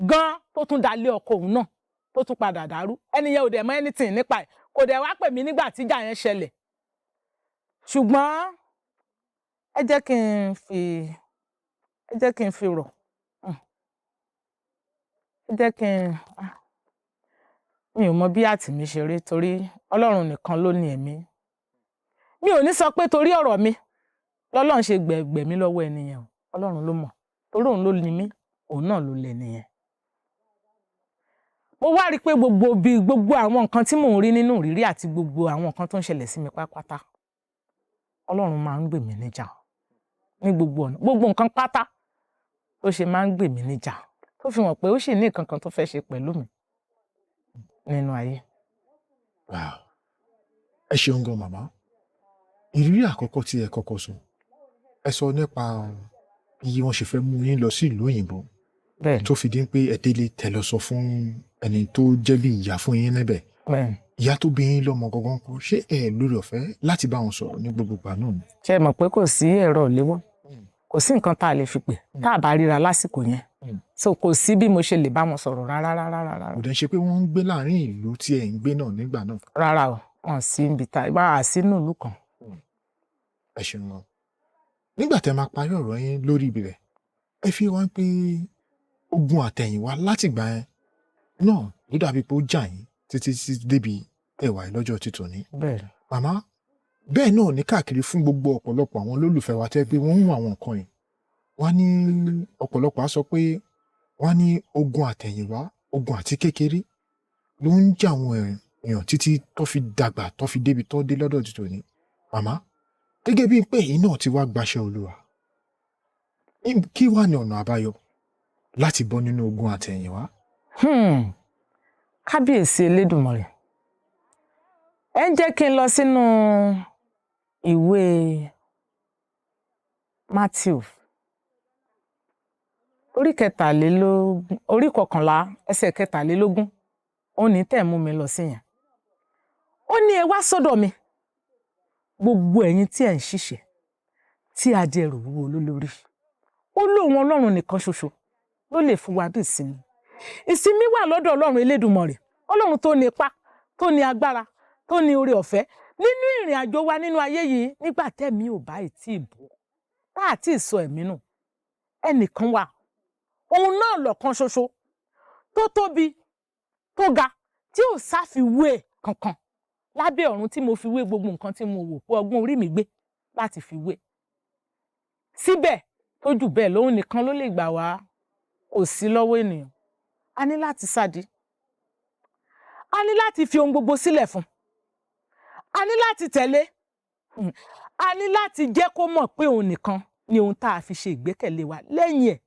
gan tó tún dalé ọkọ òun náà tó tún padà dàrú ẹni yẹn ò dẹ̀ mọ̀ anything nípa ẹ̀ kò dẹ̀ wá pè mí nígbà tíjà yẹn ṣẹlẹ̀ ṣùgbọ́n ẹ jẹ́ kí n fi rọ̀ ẹ jẹ́ kí n mi ò mọ bí àtìmí ṣe rí torí Ọlọ́run nìkan ló ní ẹ̀mí mi ò ní sọ pé torí ọ̀rọ̀ mi lọ́lọ́run ṣe gbẹ̀mí lọ́wọ́ ẹni yẹn o Ọlọ́run ló mọ̀ torí òun ló ní mí òun náà ló lẹ́ni yẹn mo wá rí i pé gbogbo àwọn nǹkan tí mò ń rí nínú ìrírí àti gbogbo àwọn nǹkan tó ń ṣẹlẹ̀ sí mi pátápátá Ọlọ́run máa ń gbè mí níjà ní gbogbo ọ̀nà gbogbo nǹkan pátá ló ṣe máa ń gbè mí níjà tó fi hàn pé ó sì ní nǹkan kan tó fẹ́ ṣe pẹ̀lú mi nínú ayé. Ẹ ṣeun gan màmá ìrírí àkọ́kọ́ tí ẹ kọ́kọ́ sọ ẹ sọ nípa bí wọ́n ṣe fẹ́ mú yín lọ sí ìlú òyìnbó tó fi dín pé ẹ délé tẹ lọ sọ fún ẹni tó jẹ́ bí ìyá fún yín níbẹ̀ ìyá tó bí yín lọ́mọ gangan kú ṣé ẹ lórí ọ̀fẹ́ láti bá wọn sọ̀rọ̀ ní gbogbo ìgbà náà ni. ṣe mọ̀ pé kò sí ẹ̀rọ ìléwọ́ kò sí nǹkan tá a lè fi pè tá a bá ríra lásìkò yẹn so kò sí bí mo ṣe lè bá wọn sọ̀rọ̀ rárá. kò dẹ̀ ṣe pé wọ́n ń gbé láàrin ìlú tí ẹ̀ ń gbé náà nígbà náà. rárá o wọn sí ibi tá a sínú ìlú kan. ẹ ṣeun wọn nígbà tẹ́ máa parí ọ̀rọ̀ yín lórí ibẹ̀ ẹ fi wá pé ogun àtẹ̀yìnwá látìgbà yẹn náà ló dàbí pé ó jà yín títí débi tẹ̀wá yìí lọ́jọ́ títò ní. bẹ́ẹ̀ Màmá bẹ́ẹ̀ náà ní káàkiri fún gbogbo ọ̀pọ̀lọpọ̀ àwọn olólùfẹ́ wa tẹ́ pé wọ́n ń wo àwọn nǹkan yìí. Wọ́n ní ọ̀pọ̀lọpọ̀ á sọ pé wọ́n ní ogun àtẹ̀yìnwá, ogun àti kékeré ló ń jà àwọn èèyàn títí tó fi dàgbà tó fi débi tó dé lọ́dọ̀ títò ní. Màmá gẹ́gẹ́ bíi pé èyí náà ti wá gbaṣẹ́ Olúwa. Kí wá ní ọ̀nà àbáyọ láti bọ́ nínú ogun àtẹ̀yìnwá? Kábíyèsí Elédùmarè. Ẹ jẹ́ kí n lọ sínú ìwé Matthew orí kọkànlá ẹsẹ̀ kẹtàlélógún. Ó ní tẹ́ mú mi lọ sí yẹn. Ó ní ẹ wá sọ́dọ̀ mi gbogbo ẹ̀yin tí ẹ̀ ń ṣiṣẹ́ tí a di ẹrù wúwo lórí. Ó lóun Ọlọ́run nìkan ṣoṣo ló lè fún wa bí ìsinmi. Ìsinmi wà lọ́dọ̀ Ọlọ́run Elédùmarè. Ọlọ́run tó ní ipá, tó ní agbára, tó ní oore ọ̀fẹ́ nínú ìrìn àjò wa nínú ayé yìí nígbà tẹ́mi ò bá tí ì bọ́ tá à tí ì sọ ẹ̀mí nù. Ẹnìkan wà, òun náà lọ̀kan ṣoṣo tó tóbi, tó ga, tí ò sáfiwé kankan lábẹ́ ọ̀run tí mo fi wé gbogbo nǹkan tí mo wò pé ọgbọ́n orí mi gbé láti fi wé. Síbẹ̀ tó jù bẹ́ẹ̀ lóhun nìkan ló lè gbà wá, kò sí lọ́wọ́ ènìyàn. A ní láti sádi. A ní láti fi ohun gbogbo sílẹ̀ fún. A ní láti tẹ̀lé. A ní láti jẹ́ kó mọ̀ pé òun nìkan ni ohun tá a fi ṣe ìgbẹ́kẹ̀lé wa. Lẹ́yìn ẹ̀,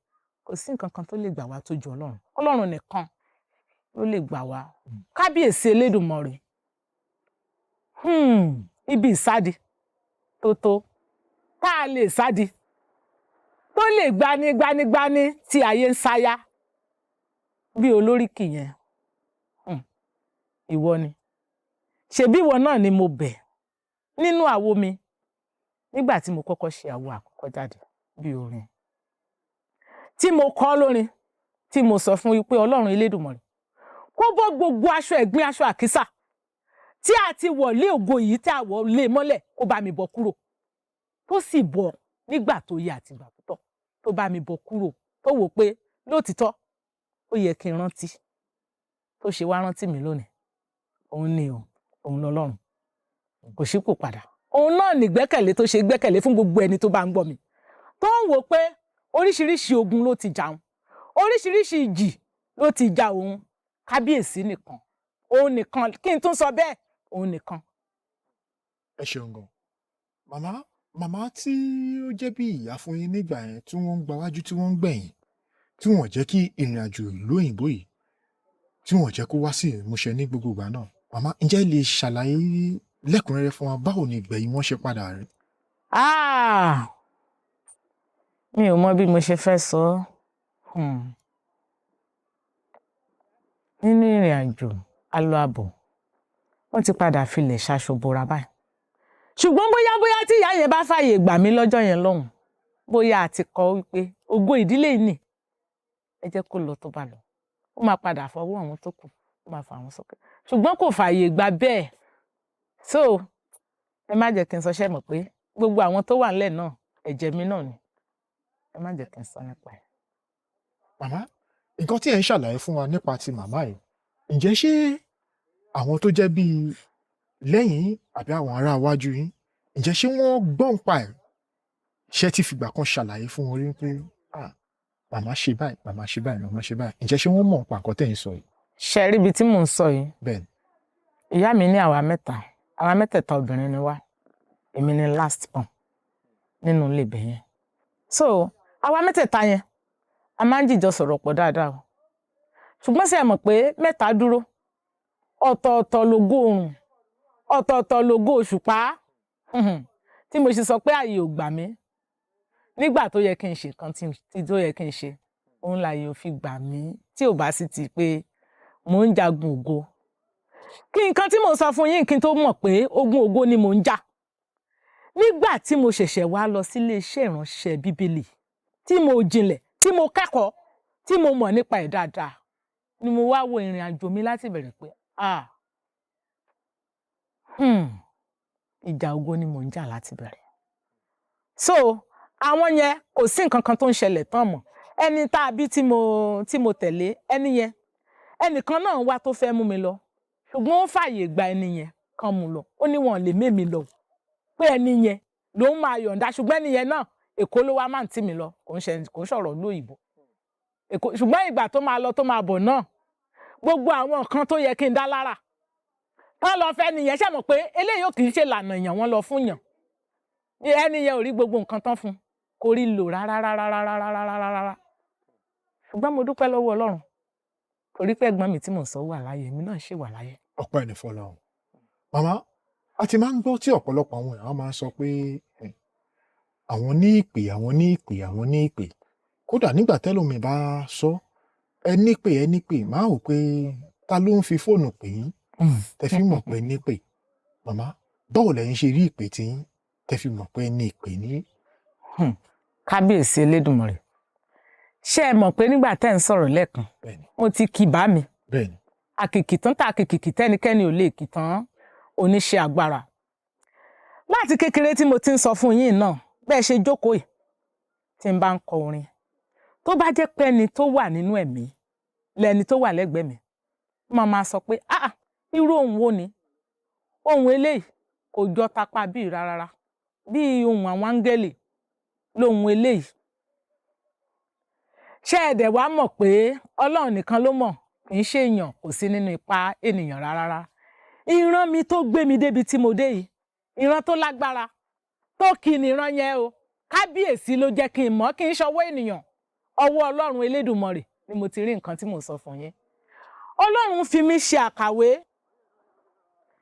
kò sí nǹkan kan tó lè gbà wá tó ju Ọlọ́run. Ọlọ́run nìkan ló lè gbà wá. Kábíyèsí Elédùmarè. Ibi ìsádi tó tá a lè sádi tó lè gbanigbanigbani tí ayé ń sáyá bí olóríkì yẹn. Ìwọ ni. Ṣebí ìwọ náà ni mo bẹ̀ nínú àwo mi nígbà tí mo kọ́kọ́ ṣe àwo àkọ́kọ́ jáde bí orin. Tí mo kọ lórin, tí mo sọ fún wípé Ọlọ́run Elédùmarè kó bọ́ gbogbo aṣọ ẹ̀gbin, aṣọ àkísà tí a ti wọ̀ lé ògo yìí tí a wọ̀ lé mọ́lẹ̀, kó bá mi bọ́ kúrò. Tó sì bọ́ nígbà tó yẹ àti ìgbà tó tọ́, tó bá mi bọ́ kúrò, tó wò pé lóòtítọ́ ó yẹ kí n rántí, tó ṣe wá rántí mi lónìí. Òun ni òun lọ́lọ́run, kò ṣípò padà. Òun náà ní gbẹ́kẹ̀lé tó ṣe gbẹ́kẹ̀lé fún gbogbo ẹni tó bá ń gbọ́ mi, tó ń wò pé oríṣiríṣi ogun ló ti jà òun, oríṣiríṣi ìjì ló ti jà òun. Kábíyèsí nìkan, òun nìkan, kí n tún sọ bẹ́ẹ̀, òun nìkan. Ẹ ṣeun gan. Màmá tí ó jẹ́ bí ìyá fún yín nígbà yẹn tí wọ́n ń gbawájú tí wọ́n ń gbẹ̀yìn, tí wọ́n jẹ́ kí ìrìn àjò ìlú òyìnbó yìí tí wọ́n jẹ́ kó wá sí ìmúṣẹ ní gbogbo ìgbà náà. Màmá ǹjẹ́ lè ṣàlàyé lẹ́kùnrẹ́rẹ́ fún wa báwo ni ìgbẹ̀yìn wọn ṣe padà rí? Mi ò mọ bí mo ṣe fẹ́ sọ. Nínú ìrìn àjò alọ àbọ̀, wọ́n ti padà filẹ̀ ṣaṣọbora báyìí. Ṣùgbọ́n bóyá tí ìyá yẹn bá fààyè gbà mí lọ́jọ́ yẹn lọ́hùn, bóyá àti kọ wípé ògo ìdílé yìí nì, ẹ jẹ́ kó lọ tó bá lọ. Ó máa padà fọwọ́ àwọn tó kù, ó máa fà wọ́n sókè. Ṣùgbọ́n kò fààyè gbà bẹ́ẹ̀. So ẹ má jẹ́ kí n sọ ṣẹ́ mọ̀ pé gbogbo àwọn tó wà nílẹ̀ náà ẹ̀jẹ̀ mi náà ni. Ẹ má jẹ́ kí n sọ nípa ẹ̀. Màmá, nǹkan tí ẹ̀ ń ṣàlàyé fún wa nípa ti màmá yìí, ǹjẹ́ ṣé àwọn tó jẹ́ bíi lẹ́yìn àbí àwọn ará iwájú yín, ǹjẹ́ ṣé wọ́n gbọ́ nípa ẹ̀? Ṣé ti fìgbà kan ṣàlàyé fún wọn rí pé màmá ṣe báyìí, màmá ṣe báyìí, màmá ṣe báyìí? Ǹjẹ́ ṣé wọ́n mọ̀ nípa nǹkan tẹ̀ ń sọ yìí? Ṣé rí ibi tí mò ń sọ yìí? Bẹ́ẹ̀ni. Ìyá mi ní àwa mẹ́tẹ̀ẹ̀ta obìnrin ni wá. Èmi ni last born nínú ilé ibẹ̀ yẹn. So àwa mẹ́tẹ̀ẹ̀ta yẹn a máa ń jìjọ sọ̀rọ̀ pọ̀ dáadáa o. Ṣùgbọ́n ṣé ẹ mọ̀ pé mẹ́ta dúró, ọ̀tọ̀ọ̀tọ̀ lògo oòrùn, ọ̀tọ̀ọ̀tọ̀ lògo òṣùpá. Tí mo ṣe sọ pé ààyè ò gbà mí nígbà tó yẹ kí n ṣe nǹkan tí tó yẹ kí n ṣe, òun láàyè ò fi gbà mí tí ò bá sì ti pé mò ń jagun ògo. Kí nǹkan tí mò ń sọ fún yín kí n tó mọ̀ pé ogun ògo ni mò ń jà. Nígbà tí mo ṣẹ̀ṣẹ̀ wá lọ sí ilé iṣẹ́ ìránṣẹ́ Bíbélì, tí mo jinlẹ̀, tí mo kẹ́kọ̀ọ́, tí mo mọ̀ nípa ẹ̀ dáadáa, ni mo wá wo ìrìn àjò mi láti bẹ̀rẹ̀ pé ìjà ògo ni mò ń jà láti bẹ̀rẹ̀. So àwọn yẹn kò sí nǹkan kan tó ń ṣẹlẹ̀ tán mọ̀. ẹni tá a bí tí mo tẹ̀lé ẹni yẹn ẹnìkan náà wá tó fẹ́ mú mi lọ ṣùgbọ́n ó fààyè gba ẹni yẹn kan mú lọ ó ní wọn lè mémi lọ pé ẹni yẹn ló ń máa yọ̀ǹda ṣùgbọ́n ẹni yẹn náà Èkó ló wá máa ń tì mí lọ kò ń sọ̀rọ̀ lóyìnbó Èkó ṣùgbọ́n ìgbà tó máa lọ tó máa bọ̀ náà gbogbo àwọn nǹkan tó yẹ kí n dá lára wọ́n lọ fẹ́ nìyẹn ṣe mọ̀ pé eléyìí ò kì í ṣe ìlànà èèyàn wọ́n lọ fún yàn ẹni yẹn ò rí gbogbo nǹkan tán fún kò rí lò rárá ṣùgbọ́n mo dúpẹ́ lọ́wọ́ Ọlọ́run torí pé ẹ̀gbọ́n mi tí mò ń sọ wà láyé èmi náà ṣì wà láyé. ọpẹ́ ní fọ́lọ́run. Màmá, a ti máa ń gbọ́ tí ọ̀pọ̀lọpọ̀ àwọn èèyàn máa ń sọ pé àwọn ní ìpè kódà nígbà tẹ́lòmíì bá sọ ẹ nípè máa wò pé ta ló ń fi fóònù pè yín tẹ́ fi mọ̀ pé nípè. Màmá, báwo lẹ̀yin ṣe rí ìpè tí yín tẹ́ fi mọ̀ pé ní ìpè ní? Kábíyèsí Elédùmarè, ṣé ẹ mọ̀ pé nígbà tẹ́ ń sọ̀rọ̀ lẹ́ẹ̀kan mo ti kì bá mi àkìkì tán tá àkìkì tẹ́nikẹ́ni ò lè kì tán oníṣẹ́ agbára. Láti kékeré tí mo ti ń sọ fún yín náà bẹ́ẹ̀ ṣe jókòó yìí tí n bá ń kọ orin tó bá jẹ́ pé ẹni tó wà nínú ẹ̀mí lẹni tó wà lẹ́gbẹ̀ẹ́ mi máa máa sọ pé irú ohun wo ni ohun eléyìí kò jọ tapá bíi rárá bíi ohun àwọn áńgẹ́lì lóhun eléyìí. Ṣé ẹ dẹ̀ wá mọ̀ pé Ọlọ́run nìkan ló mọ̀ kì í ṣe èèyàn kò sí nínú ipá ènìyàn rárá. Ìran mi tó gbé mi débi tí mo dé yìí ìran tó lágbára tó kì ní ìran yẹn o kábíyèsí ló jẹ́ kí n mọ̀ kí n ṣọwọ́ ènìyàn ọwọ́ Ọlọ́run Elédùmarè ni mo ti rí nǹkan tí mo sọ fún yín. Ọlọ́run fi mí ṣe àkàwé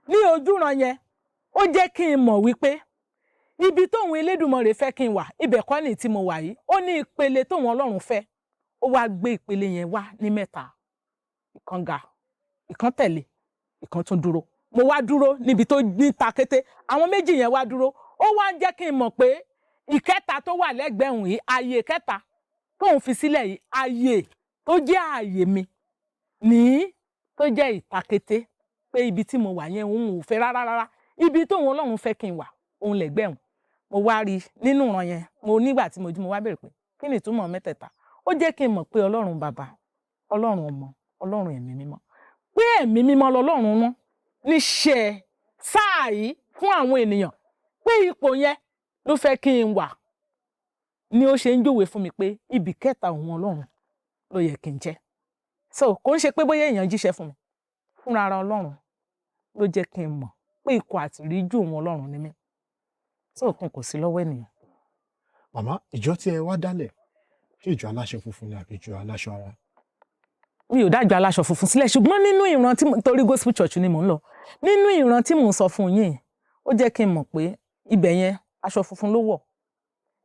ní ojúran yẹn ó jẹ́ kí n mọ̀ wípé ibi tóun Elédùmarè fẹ́ kí n wà ibẹ̀ kọ́ ni tí mo wà yìí ó ní ìpele tóun Ọlọ́run fẹ́ ó wá gbé ìpele yẹn wá ní mẹ́ta ìkan ga ìkan tẹ̀lé ìkan tún dúró mo wá dúró níbi tó ní takété àwọn méjì yẹn wá dúró ó wá ń jẹ́ kí n mọ̀ pé ìkẹta tó wà lẹ́gbẹ̀ẹ́ òun yìí ààyè kẹta tóun fi sílẹ̀ yìí ààyè tó jẹ́ ààyè mi ní tó jẹ́ ìtakété pé ibi tí mo wà yẹn òun ò fẹ́ rárá ibi tóun Ọlọ́run fẹ́ kí n wà òun lẹ́gbẹ̀ẹ́ òun mo wá rí nínú ìran yẹn mo nígbà tí mo jí mo wá bẹ̀rẹ̀ pé kí ni ìtumọ̀ mẹ́tẹ̀ẹ̀ta ó jẹ́ kí n mọ̀ pé Ọlọ́run bàbá Ọlọ́run ọmọ Ọlọ́run ẹ̀mí mímọ́ pé ẹ̀mí mímọ́ lọ́lọ́run wọn níṣẹ́ sáà yìí fún àwọn ènìyàn pé ipò yẹn ló fẹ́ kí n wà ni ó ṣe ń júwe fún mi pé ibi kẹta òun Ọlọ́run ló yẹ kí n jẹ́ so kò ń ṣe pé bóyá èèyàn jíṣẹ́ fún mi fúnra ara Ọlọ́run ló jẹ́ kí n mọ̀ pé ikọ̀ àtìríjú òun Ọlọ́run ni mí so òkun kò sí lọ́wọ́ ènìyàn. Màmá, ìjọ tí ẹ wá dálẹ̀ ṣé ìjọ aláṣọ funfun ni àbí ìjọ aláṣọ ara? Mi ò dájọ aláṣọ funfun sílẹ̀ ṣùgbọ́n nínú ìran tí torí gospel church ni mò ń lọ nínú ìran tí mò ń sọ fún yín ó jẹ́ kí n mọ̀ pé ibẹ̀ yẹn aṣọ funfun ló wọ̀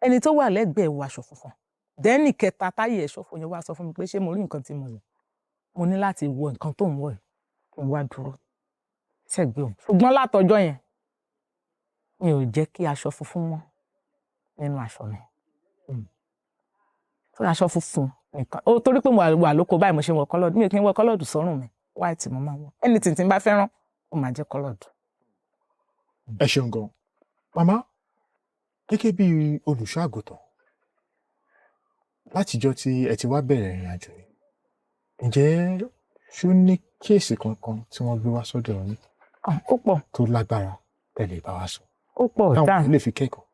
ẹni tó wà lẹ́gbẹ̀ẹ́ wọ aṣọ funfun dẹ́nì kẹta táyé ẹ̀ṣọ́ fún yẹn wá sọ fún mi pé ṣé mo rí nǹkan tí mo wọ̀ mo ní láti wọ nǹkan tó ń wọ̀ yìí kí n wá dúró sẹ́gbẹ̀ẹ́ òun ṣùgbọ́n látọjọ́ yẹn mi ò jẹ́ kí aṣọ funfun mọ́ nínú aṣọ mi aṣọ funfun nǹkan ó torí pé mo wà lóko báyìí mo ṣe wọ kọ́lọ́dù mi ò kí n wọ kọ́lọ́dù sọ́rùn mi white mo máa wọ anything tí n bá fẹ́ràn ó máa jẹ́ kọ́lọ́dù. Ẹ ṣeun gan. Màmá, gẹ́gẹ́ bí olùṣọ́ àgùntàn látijọ́ tí ẹ ti wá bẹ̀rẹ̀ ìrìn àjò yìí ǹjẹ́ ṣó ní kéèsì kankan tí wọ́n gbé wá sọ́dọ̀ yín ó pọ̀ tó lágbára tẹ̀lé bá wa sọ ó pọ̀ táwọn lè fi kẹ́kọ̀ọ́?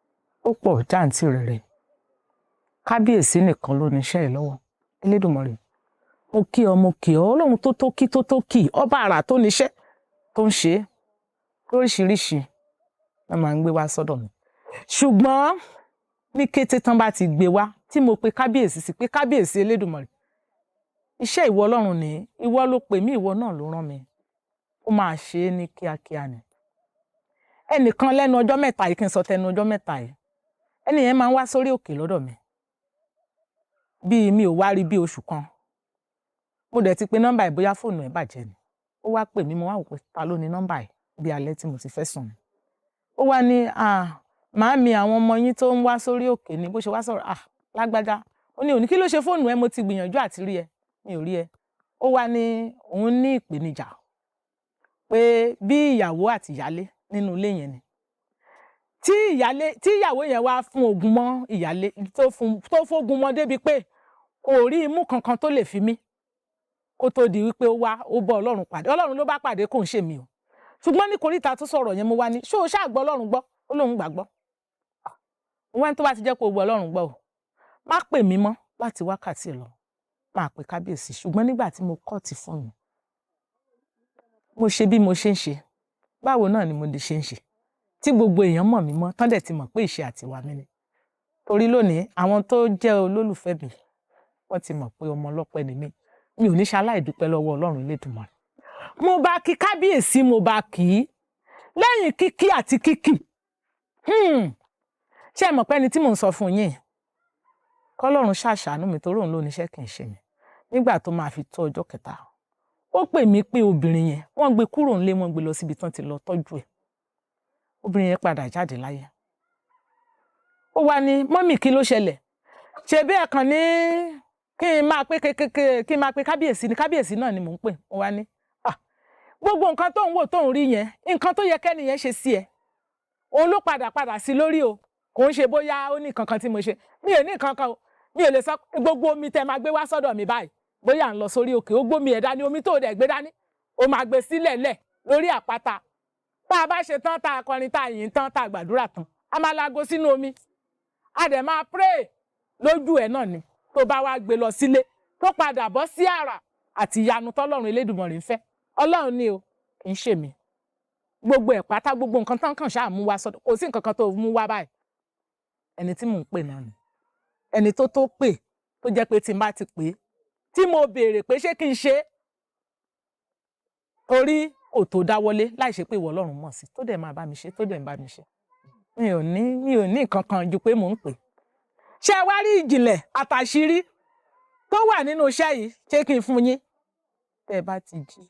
ó pọ̀ jáǹtì rẹ̀ kábíyèsí nìkan ló níṣẹ́ ẹ̀ lọ́wọ́ Elédùmarè mo kí ọ Ọlọ́run tó kí ọba àrà tó níṣẹ́ tó ń ṣe lóríṣiríṣi wọ́n máa ń gbé wá sọ́dọ̀ mi ṣùgbọ́n ní kété tán bá ti gbé wá tí mo pe kábíyèsí sí pé kábíyèsí Elédùmarè iṣẹ́ ìwọ Ọlọ́run ni ìwọ ló pè mí ìwọ náà ló rán mi ó máa ṣe é ní kíákíá ni ẹnìkan lẹ́nu ọjọ́ mẹ́ta yìí kí n sọ tẹnu ọjọ́ mẹ́ta yìí ẹni yẹn máa ń wá sórí òkè lọ́dọ̀ mi bíi mi ò wá rí bí oṣù kan mo dẹ̀ ti pe nọ́mbà ẹ̀ bóyá fóònù ẹ̀ bàjẹ́ ni ó wá pè mí mo wá wò pé ta ló ní nọ́mbà ẹ̀ bí alẹ́ tí mo ti fẹ́ sùn ó wá ní màámi àwọn ọmọ yín tó ń wá sórí òkè ni bó ṣe wá sọ̀rọ̀ lágbájá ó ní òní kí ló ṣe fóònù ẹ mo ti gbìyànjú àti rí ẹ mi ò rí ẹ ó wá ní òun ní ìpèníjà pé bí ìyàwó àti ìyálé nínú ilé yẹn ni tí ìyàwó yẹn wá fún ogun mọ́ ìyálé tó fógun mọ́ débi pé kò rí imú kankan tó lè fi mí kó tó di wípé ó wá ó bá Ọlọ́run pàdé. Ọlọ́run ló bá pàdé, kò ń ṣe mi o. Ṣùgbọ́n ní koríta tó sọ̀rọ̀ yẹn mo wá ní ṣé o ṣáà gbọ́ Ọlọ́run gbọ́? Ó lóun gbàgbọ́. Mo wá ní tó bá ti jẹ́ pé o gbọ́ Ọlọ́run gbọ́ o, má pè mí mọ́ láti wákàtí lọ, máa pe kábíyèsí. Ṣùgbọ́n nígbà tí mo kọ́ọ̀tì fóònù, mo ṣe bí mo ṣe ń ṣe, báwo náà ni mo lè ṣe ń ṣe tí gbogbo èèyàn mọ̀ mí mọ́, tán dẹ̀ ti mọ̀ pé ìṣe àtiwà mi ni. Torí lónìí àwọn tó jẹ́ olólùfẹ́ mi wọ́n ti mọ̀ pé ọmọ ọlọ́pẹ́ ni mí. Mi ò ní ṣaláì dúpẹ́ lọ́wọ́ Ọlọ́run Elédùmarè. Mo bá kí kábíyèsí, mo bá kì í lẹ́yìn kíkí àti kíkì. Ṣé ẹ mọ̀ pé ẹni tí mò ń sọ fún yín kọ́lọ́run ṣàṣàánú mi torí òun ló níṣẹ́ kì í ṣe mi. Nígbà tó máa fi tó ọjọ́ kẹta, ó pè mí pé obìnrin yẹn wọ́n gbé kúrò nílé, wọ́n gbé lọ síbi tán ti lọ tọ́jú ẹ̀. Obìnrin yẹn padà jáde láyé. Ó wá ní mọ́mì kí ló ṣẹlẹ̀? Ṣé bí ẹ kàn ní kí n máa pé kábíyèsí ni, kábíyèsí náà ni mò ń pè. Ó wá ní gbogbo nǹkan tó ń wò tó ń rí yẹn, nǹkan tó yẹ kẹ́ni yẹn ṣe sí ẹ, òun ló padà sí lórí o. Kò ń ṣe bóyá ó ní kankan tí mo ṣe. Mi ò ní kankan o. Mi ò lè sọ gbogbo omi tẹ máa gbé wá sọ́dọ̀ mi báyìí. Bóyá ń lọ sórí òkè, ó gbómi ẹ̀ dání, omi tó dẹ̀ gbé dání, ó máa gbé sílẹ̀ lẹ̀ lórí àpáta. Tá a bá ṣe tán, tá a kọrin, tá a yìn tán, tá a gbàdúrà tán, a máa lago sínú omi. A dẹ̀ máa pray lójú ẹ̀ náà ni. Tó bá wá gbé lọ sílé, tó padà bọ́ sí àrà àti ìyanu tọ́lọ́run Elédùmarè ń fẹ́. Ọlọ́run ni o, kì í ṣe mi. Gbogbo ẹ̀ pátá, gbogbo nǹkan tán kàn ṣáà mú wá sọ́dọ̀. Kò sí nǹkan kan tó mú wá báyìí. Ẹni tí mò ń pè náà ni. Ẹni tó pè, tó jẹ́ pé tí n bá ti pè é, tí mo béèrè pé ṣé kí n ṣe é, torí kò tó dáwọ́lé láì ṣe pé ìwọ Ọlọ́run mọ̀ sí, tó dẹ̀ máa bá mi ṣe, tó dẹ̀ ń bá mi ṣe. Mi ò ní nǹkan kan ju pé mò ń pè. Ṣé ẹ wá rí ìjìnlẹ̀ àtàṣírí tó wà nínú iṣẹ́ yìí? Ṣé kí n fún yín? Tẹ́ ẹ bá ti jí,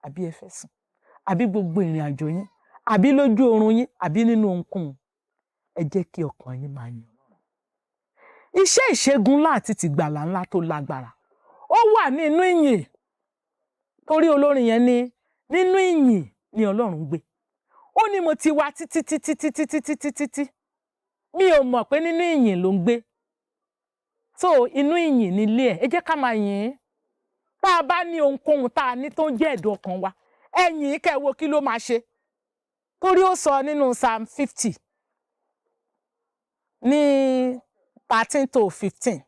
àbí ẹ fẹ́ sùn, àbí gbogbo ìrìn àjò yín, àbí lójú oorun yín, àbí nínú ohunkóhun, ẹ jẹ́ kí ọkàn yín máa yìn Ọlọ́run. Iṣẹ́ ìṣẹ́gun ńlá àti tìgbàlà ńlá tó lágbára ó wà nínú ìyìn. Torí olórin yẹn ní nínú ìyìn ni Ọlọ́run gbé. Ó ní mo ti wá títí. Mi ò mọ̀ pé nínú ìyìn ló ń gbé. So inú ìyìn nílé ẹ̀, ẹ jẹ́ ká máa yìn. Tá a bá ní ohunkóhun tá a ní tó ń jẹ́ ẹ̀dùn ọkàn wa, ẹ yìn kẹ́ wo kí ló máa ṣe. Torí ó sọ nínú Psalm 50 ní 13 to 15.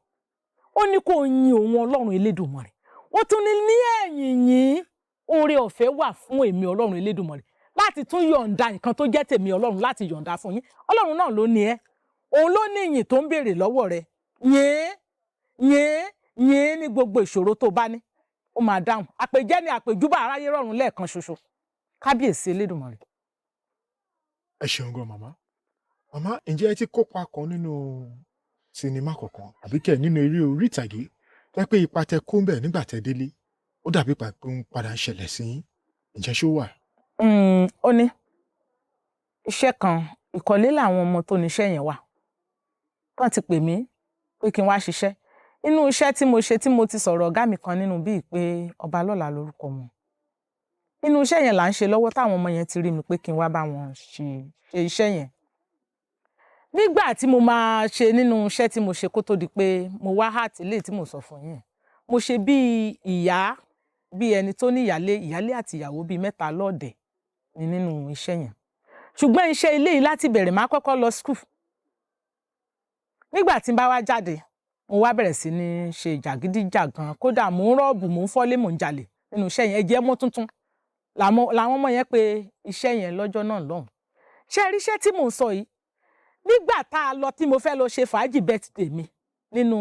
Ó ní kó yin òun Ọlọ́run Elédùmarè. Ó tún ní ẹ̀yìn yìn oore ọ̀fẹ́ wà fún èmi Ọlọ́run Elédùmarè láti tún yọ̀ǹda nǹkan tó jẹ́ tèmi Ọlọ́run láti yọ̀ǹda fún yín. Ọlọ́run náà ló ní ẹ́. Òun ló ní ìyìn tó ń béèrè lọ́wọ́ rẹ. Yìn ní gbogbo ìṣòro tó bá ní. Ó máa dáhùn. Àpèjẹ́ ni àpèjúbà aráyé rọ̀run lẹ́ẹ̀kan ṣoṣo. Kábíyèsí Elédùmarè. Ẹ ṣeun gan màmá. Màmá, ǹjẹ́ ẹ ti kópa kan nínú sinimá kankan àbí kẹ̀ nínú eré orí ìtàgé tó jẹ́ pé ipa tẹ kó ń bẹ̀ nígbà tẹ délé ó dàbí pé ń padà ń ṣẹlẹ̀ sí yín? Ǹjẹ́ ṣó wà? Ó ní iṣẹ́ kan, ìkọ́lé làwọn ọmọ tó níṣẹ́ yẹn wà. Wọ́n ti pè mí pé kí n wá ṣiṣẹ́. Inú iṣẹ́ tí mo ṣe, tí mo ti sọ̀rọ̀ ọ̀gá mi kan nínú bíi pé Ọbalọ́lá lórúkọ wọn. Inú iṣẹ́ yẹn là ń ṣe lọ́wọ́ táwọn ọmọ yẹn ti rí mi pé kí n wá bá wọn ṣe iṣẹ́ yẹn. Nígbà tí mo máa ṣe nínú iṣẹ́ tí mo ṣe kó tó di pé mo wá heart ilé tí mo sọ fún yín, mo ṣe bí ìyá, bí ẹni tó ní ìyálé àti ìyàwó bíi 3 lọ́ọ̀dẹ̀ ni nínú iṣẹ́ yẹn. Ṣùgbọ́n iṣẹ́ ilé yìí láti bẹ̀rẹ̀ máa kọ́kọ́ lọ school. Nígbà tí n bá wá jáde, mo wá bẹ̀rẹ̀ sí ní ṣe jàgídíjàgan. Kódà mò ń rọ́ọ̀bù, mò ń fọ́lé, mò ń jalè nínú iṣẹ́ yẹn. Ẹ̀jẹ̀ mọ́ tuntun làwọn ọmọ yẹn pé iṣẹ́ yẹn lọ́jọ́ náà lọ́hùn. Ṣé ẹ rí iṣẹ́ tí mò ń sọ yìí? Nígbà tá a lọ tí mo fẹ́ lọ ṣe fàájì birthday mi nínú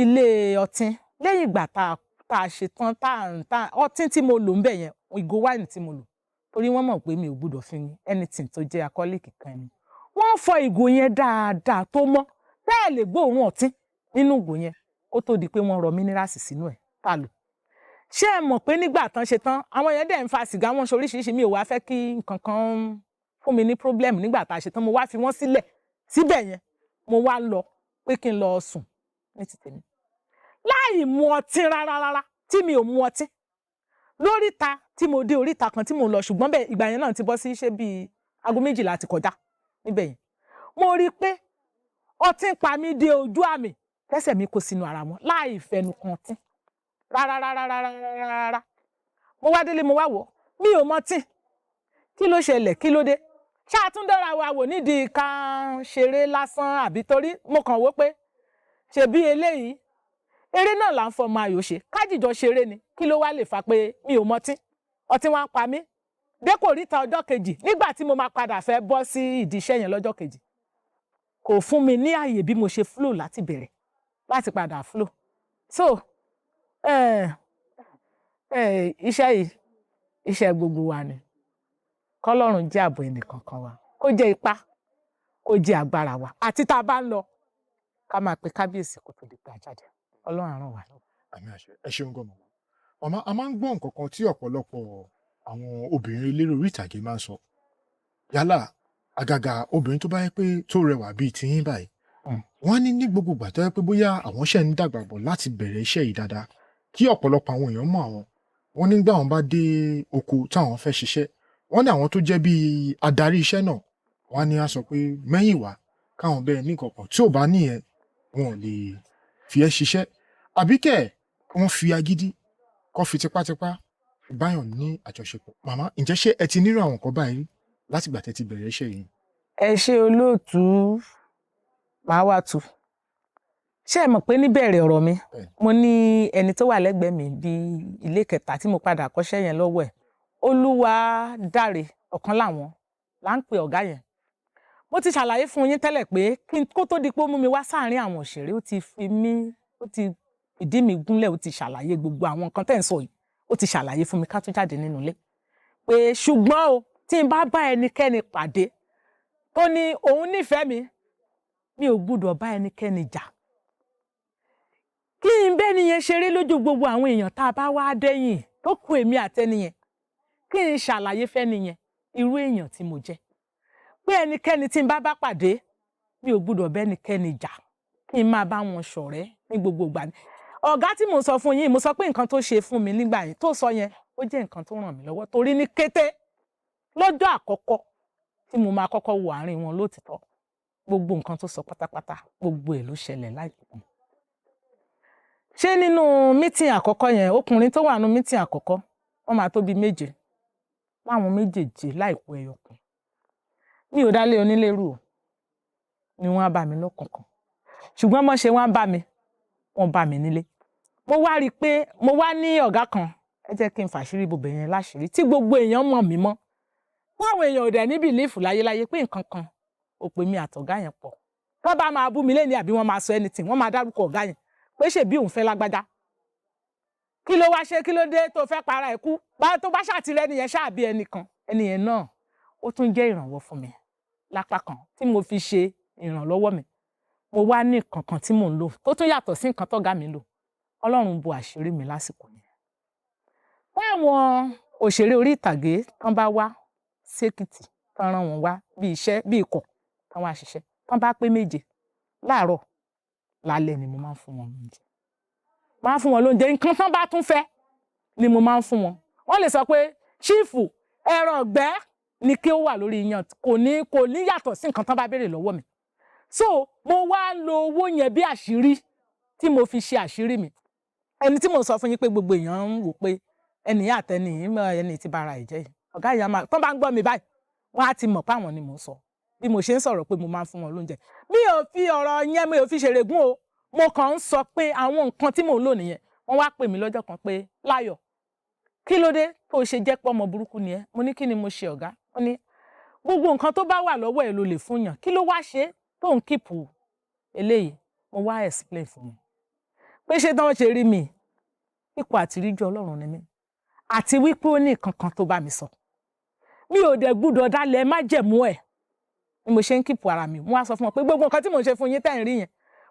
ilé ọtí, lẹ́yìn ìgbà tá a ṣe tán, ọtí tí mo lò ń bẹ̀ yẹn, ìgò wáìnì tí mo lò, torí wọ́n mọ̀ pé mi ò gbọdọ̀ fi anything tó jẹ́ alcoholic kan ni. Wọ́n fọ ìgò yẹn dáadáa tó mọ́, bẹ́ẹ̀ lè gbóòórùn ọtí nínú ìgò yẹn kó tó di pé wọ́n rọ minerals sínú ẹ̀ tá a lò. Ṣé ẹ mọ̀ pé nígbà tán ṣe tán, àwọn yẹn dẹ̀ ń fa sìgá, wọ́n ṣe oríṣiríṣi. Mi ò wá fẹ́ kí nǹkan kan fún mi ní problem. Nígbà tá a ṣe tán, mo wá fi wọ́n sílẹ̀ síbẹ̀ yẹn. Mo wá lọ pé kí n lọ sùn ní ti tèmi. Láì mu ọtí rárá tí mi ò mu ọtí. Lóríta tí mo dé oríta kan tí mo lọ, ṣùgbọ́n bẹ́ẹ̀ ìgbà yẹn náà ti bọ́ sí ṣé bíi aago 12 ti kọjá níbẹ̀ yẹn. Mo rí i pé ọtí ń pa mí dé ojú àmì. tẹ́sẹ̀ mi kó sínú ara wọn láì fẹnu kan tí rárá. Mo wá délé mo wá wò mi ò mọ tí kí ló ṣẹlẹ̀ kí ló dé ṣáà tún dára wa wò nídìí ká ṣeré lásán àbí torí mo kàn wò pé ṣebí eléyìí eré náà là ń fọmọ ayò ṣe kájìjọ ṣeré ni kí ló wá lè fà pé mi ò mọ tí ọtí wá ń pa mí dépò ríta ọjọ́ kejì nígbà tí mo máa padà fẹ́ bọ́ sí ìdí iṣẹ́ yẹn lọ́jọ́ kejì kò fún mi ní àyè bí mo ṣe flow láti bẹ̀rẹ̀ láti padà flow so iṣẹ́ yìí iṣẹ́ gbogbo wa ni kọ́lọ́run jẹ́ ààbò ẹnìkankan wa kó jẹ́ ipá kó jẹ́ agbára wa àti tá a bá ń lọ ká máa pe kábíyèsí kó tó di pé a jáde ọlọ́run á ràn wá lọ́wọ́. àmì àṣẹ ẹ ṣeun gan màmá. màmá a máa ń gbọ́ nǹkan kan tí ọ̀pọ̀lọpọ̀ àwọn obìnrin eléré orí ìtàgé máa ń sọ yálà àgàgà obìnrin tó bá yẹ pé tó rẹwà bíi tiyín báyìí wọ́n ní ní gbogbo ìgbà tó yẹ pé bóyá àwọn ṣẹ̀ ń dàgbà bọ̀ láti bẹ̀rẹ̀ iṣẹ́ yìí dáadáa kí ọ̀pọ̀lọpọ̀ àwọn èèyàn mọ̀ àwọn wọ́n nígbà wọn bá dé oko táwọn fẹ́ ṣiṣẹ́ wọ́n ní àwọn tó jẹ́ bíi adarí iṣẹ́ náà wọ́n á ní á sọ pé mẹ́yìn wá káwọn bẹ́ẹ̀ ní kankan tí ò bá níyẹn wọn ò lè fi ẹ́ ṣiṣẹ́ àbí kẹ̀ wọ́n fi agídí kọ́ fi tipátipá báyọ̀ ní àjọṣepọ̀. Màmá ǹjẹ́ ṣé ẹ ti nírú àwọn nǹkan báyìí látìgbà tẹ́ ti bẹ̀rẹ̀ iṣẹ́ yìí? ẹ ṣe olóòtú màá wá tu ṣé ẹ mọ̀ pé níbẹ̀rẹ̀ ọ̀rọ̀ mi mo ní ẹni tó wà lẹ́gbẹ̀ẹ́ mi bíi ilé kẹta tí mo padà kọ́ṣẹ́ yẹn lọ́wọ́ ẹ̀ Olúwadáre ọ̀kan láwọn là ń pe ọ̀gá yẹn mo ti ṣàlàyé fún yín tẹ́lẹ̀ pé kó tó di pé ó mú mi wá sáàárín àwọn òṣèré ó ti ìdí mi gúnlẹ̀ ó ti ṣàlàyé gbogbo àwọn nǹkan tẹ́ ń sọ yìí ó ti ṣàlàyé fún mi ká tó jáde nínú ilé pé ṣùgbọ́n o tí n bá bá ẹnikẹ́ni pàdé tó ní òun nífẹ̀ẹ́ mi ò gbúdọ̀ bá ẹnikẹ́ni jà kí n bẹ́ẹ̀ nìyẹn ṣeré lójú gbogbo àwọn èèyàn tá a bá wá dẹ́yìn tó kù èmi àtẹnìyẹn kí n ṣàlàyé fẹ́nìyẹn irú èèyàn tí mo jẹ́ pé ẹnikẹ́ni tí n bá pàdé mi ò gbúdọ̀ bẹ́nikẹ́ni jà kí n máa bá wọn ṣọ̀rẹ́ ní gbogbo ìgbà ni ọ̀gá tí mo sọ fún yín mo sọ pé nǹkan tó ṣe fún mi nígbà yẹn tó sọ yẹn ó jẹ́ nǹkan tó ràn mí lọ́wọ́ torí ní kété lọ́jọ́ àkọ́kọ́ tí mo máa kọ́kọ́ wo àárín wọn lótìtọ́ gbogbo nǹkan tó sọ pátápátá gbogbo ẹ̀ ló ṣẹlẹ̀ láìpẹ́ ṣé nínú mítìn àkọ́kọ́ yẹn ọkùnrin tó wà nínú mítìn àkọ́kọ́ wọ́n máa tó bí méje láwọn méjèèjì láìpẹ́ ẹyọkùn mi ò dálé onílérú o ni wọ́n á bá mi lọ́kọ̀ọ̀kan ṣùgbọ́n mo ṣe wọ́n bá mi wọ́n bá mi nílé mo wá rí i pé mo wá ní ọ̀gá kan ẹ jẹ́ kí n fàṣírí bòbẹ̀ yẹn láṣìírí tí gbogbo èèyàn mọ̀ mí mọ́ táwọn èèyàn ò dẹ̀ ní bìlífù láyéláyé pé nǹkan kan ò pè mí àtọ̀gá yẹn pọ̀ wọ́n bá máa bú mi lẹ́ni àbí wọ́n máa sọ anything wọ́n máa dárúkọ ọ̀gá yẹn pé ṣèbí òun fẹ́ lágbájá kí ló wá ṣe kí ló dé tó fẹ́ para ẹ̀ kú tó bá ṣàtìrẹ́ ẹnìyẹn ṣáàbí ẹnìkan ẹnìyẹn náà ó tún jẹ́ ìrànwọ́ fún mi lápá kan tí mo fi ṣe ìrànlọ́wọ́ mi mo wá ní kankan tí mò ń lò tó tún yàtọ̀ sí nǹkan tọ́gá mi lò Ọlọ́run bo àṣírí mi lásìkò yẹn táwọn òṣèré orí ìtàgé tán bá wá sékìtì tán rán wọn wá bí iṣẹ́ bí ikọ̀ tán wá ṣiṣẹ́ tán bá pé méje láàárọ̀ lálẹ́ ni mo máa ń fún wọn lóúnjẹ máa ń fún wọn lóúnjẹ nǹkan tán bá tún fẹ́ ni mo máa ń fún wọn wọ́n lè sọ pé ṣífù ẹran ọ̀gbẹ́ ni kí ó wà lórí iyán kò ní yàtọ̀ sí nǹkan tán bá béèrè lọ́wọ́ mi so mo wá lo owó yẹn bí àṣírí tí mo fi ṣe àṣírí mi ẹni tí mo sọ fún yín pé gbogbo èèyàn ń wò pé ẹni àtẹni ẹni tí bara ìjẹ́ yìí ọ̀gá ìyá máa tán bá ń gbọ́ mi báyìí wọ́n á ti mọ̀ páwọn ni mò ń sọ bí mo ṣe ń sọ̀rọ̀ pé mo máa ń fún wọn lóúnjẹ mi ò fi ọ̀rọ̀ yẹn mi ò fi ṣèrègùn o mo kàn ń sọ pé àwọn nǹkan tí mò ń lò nìyẹn wọ́n wá pè mí lọ́jọ́ kan pé Láyọ̀ kí ló dé tó ṣe jẹ́ pé ọmọ burúkú ni ẹ́ mo ní kí ni mo ṣe ọ̀gá wọ́n ní gbogbo nǹkan tó bá wà lọ́wọ́ ẹ̀ ló lè fún yàn kí ló wá ṣe tó ń kíìpù eléyìí mo wá explain fún mi pé ṣé tán ṣe rí mi ipò àtiríjú Ọlọ́run ni mí àti wípé ó ní nǹkan kan tó bá mi sọ mi ò dẹ̀ gbúdọ̀ dálẹ̀ má jẹ̀mú ẹ̀ ni mo ṣe ń kíìpù ara mi mo wá sọ fún wọn pé gbogbo nǹkan tí mò ń ṣe fún yín tẹ́ ń rí yẹn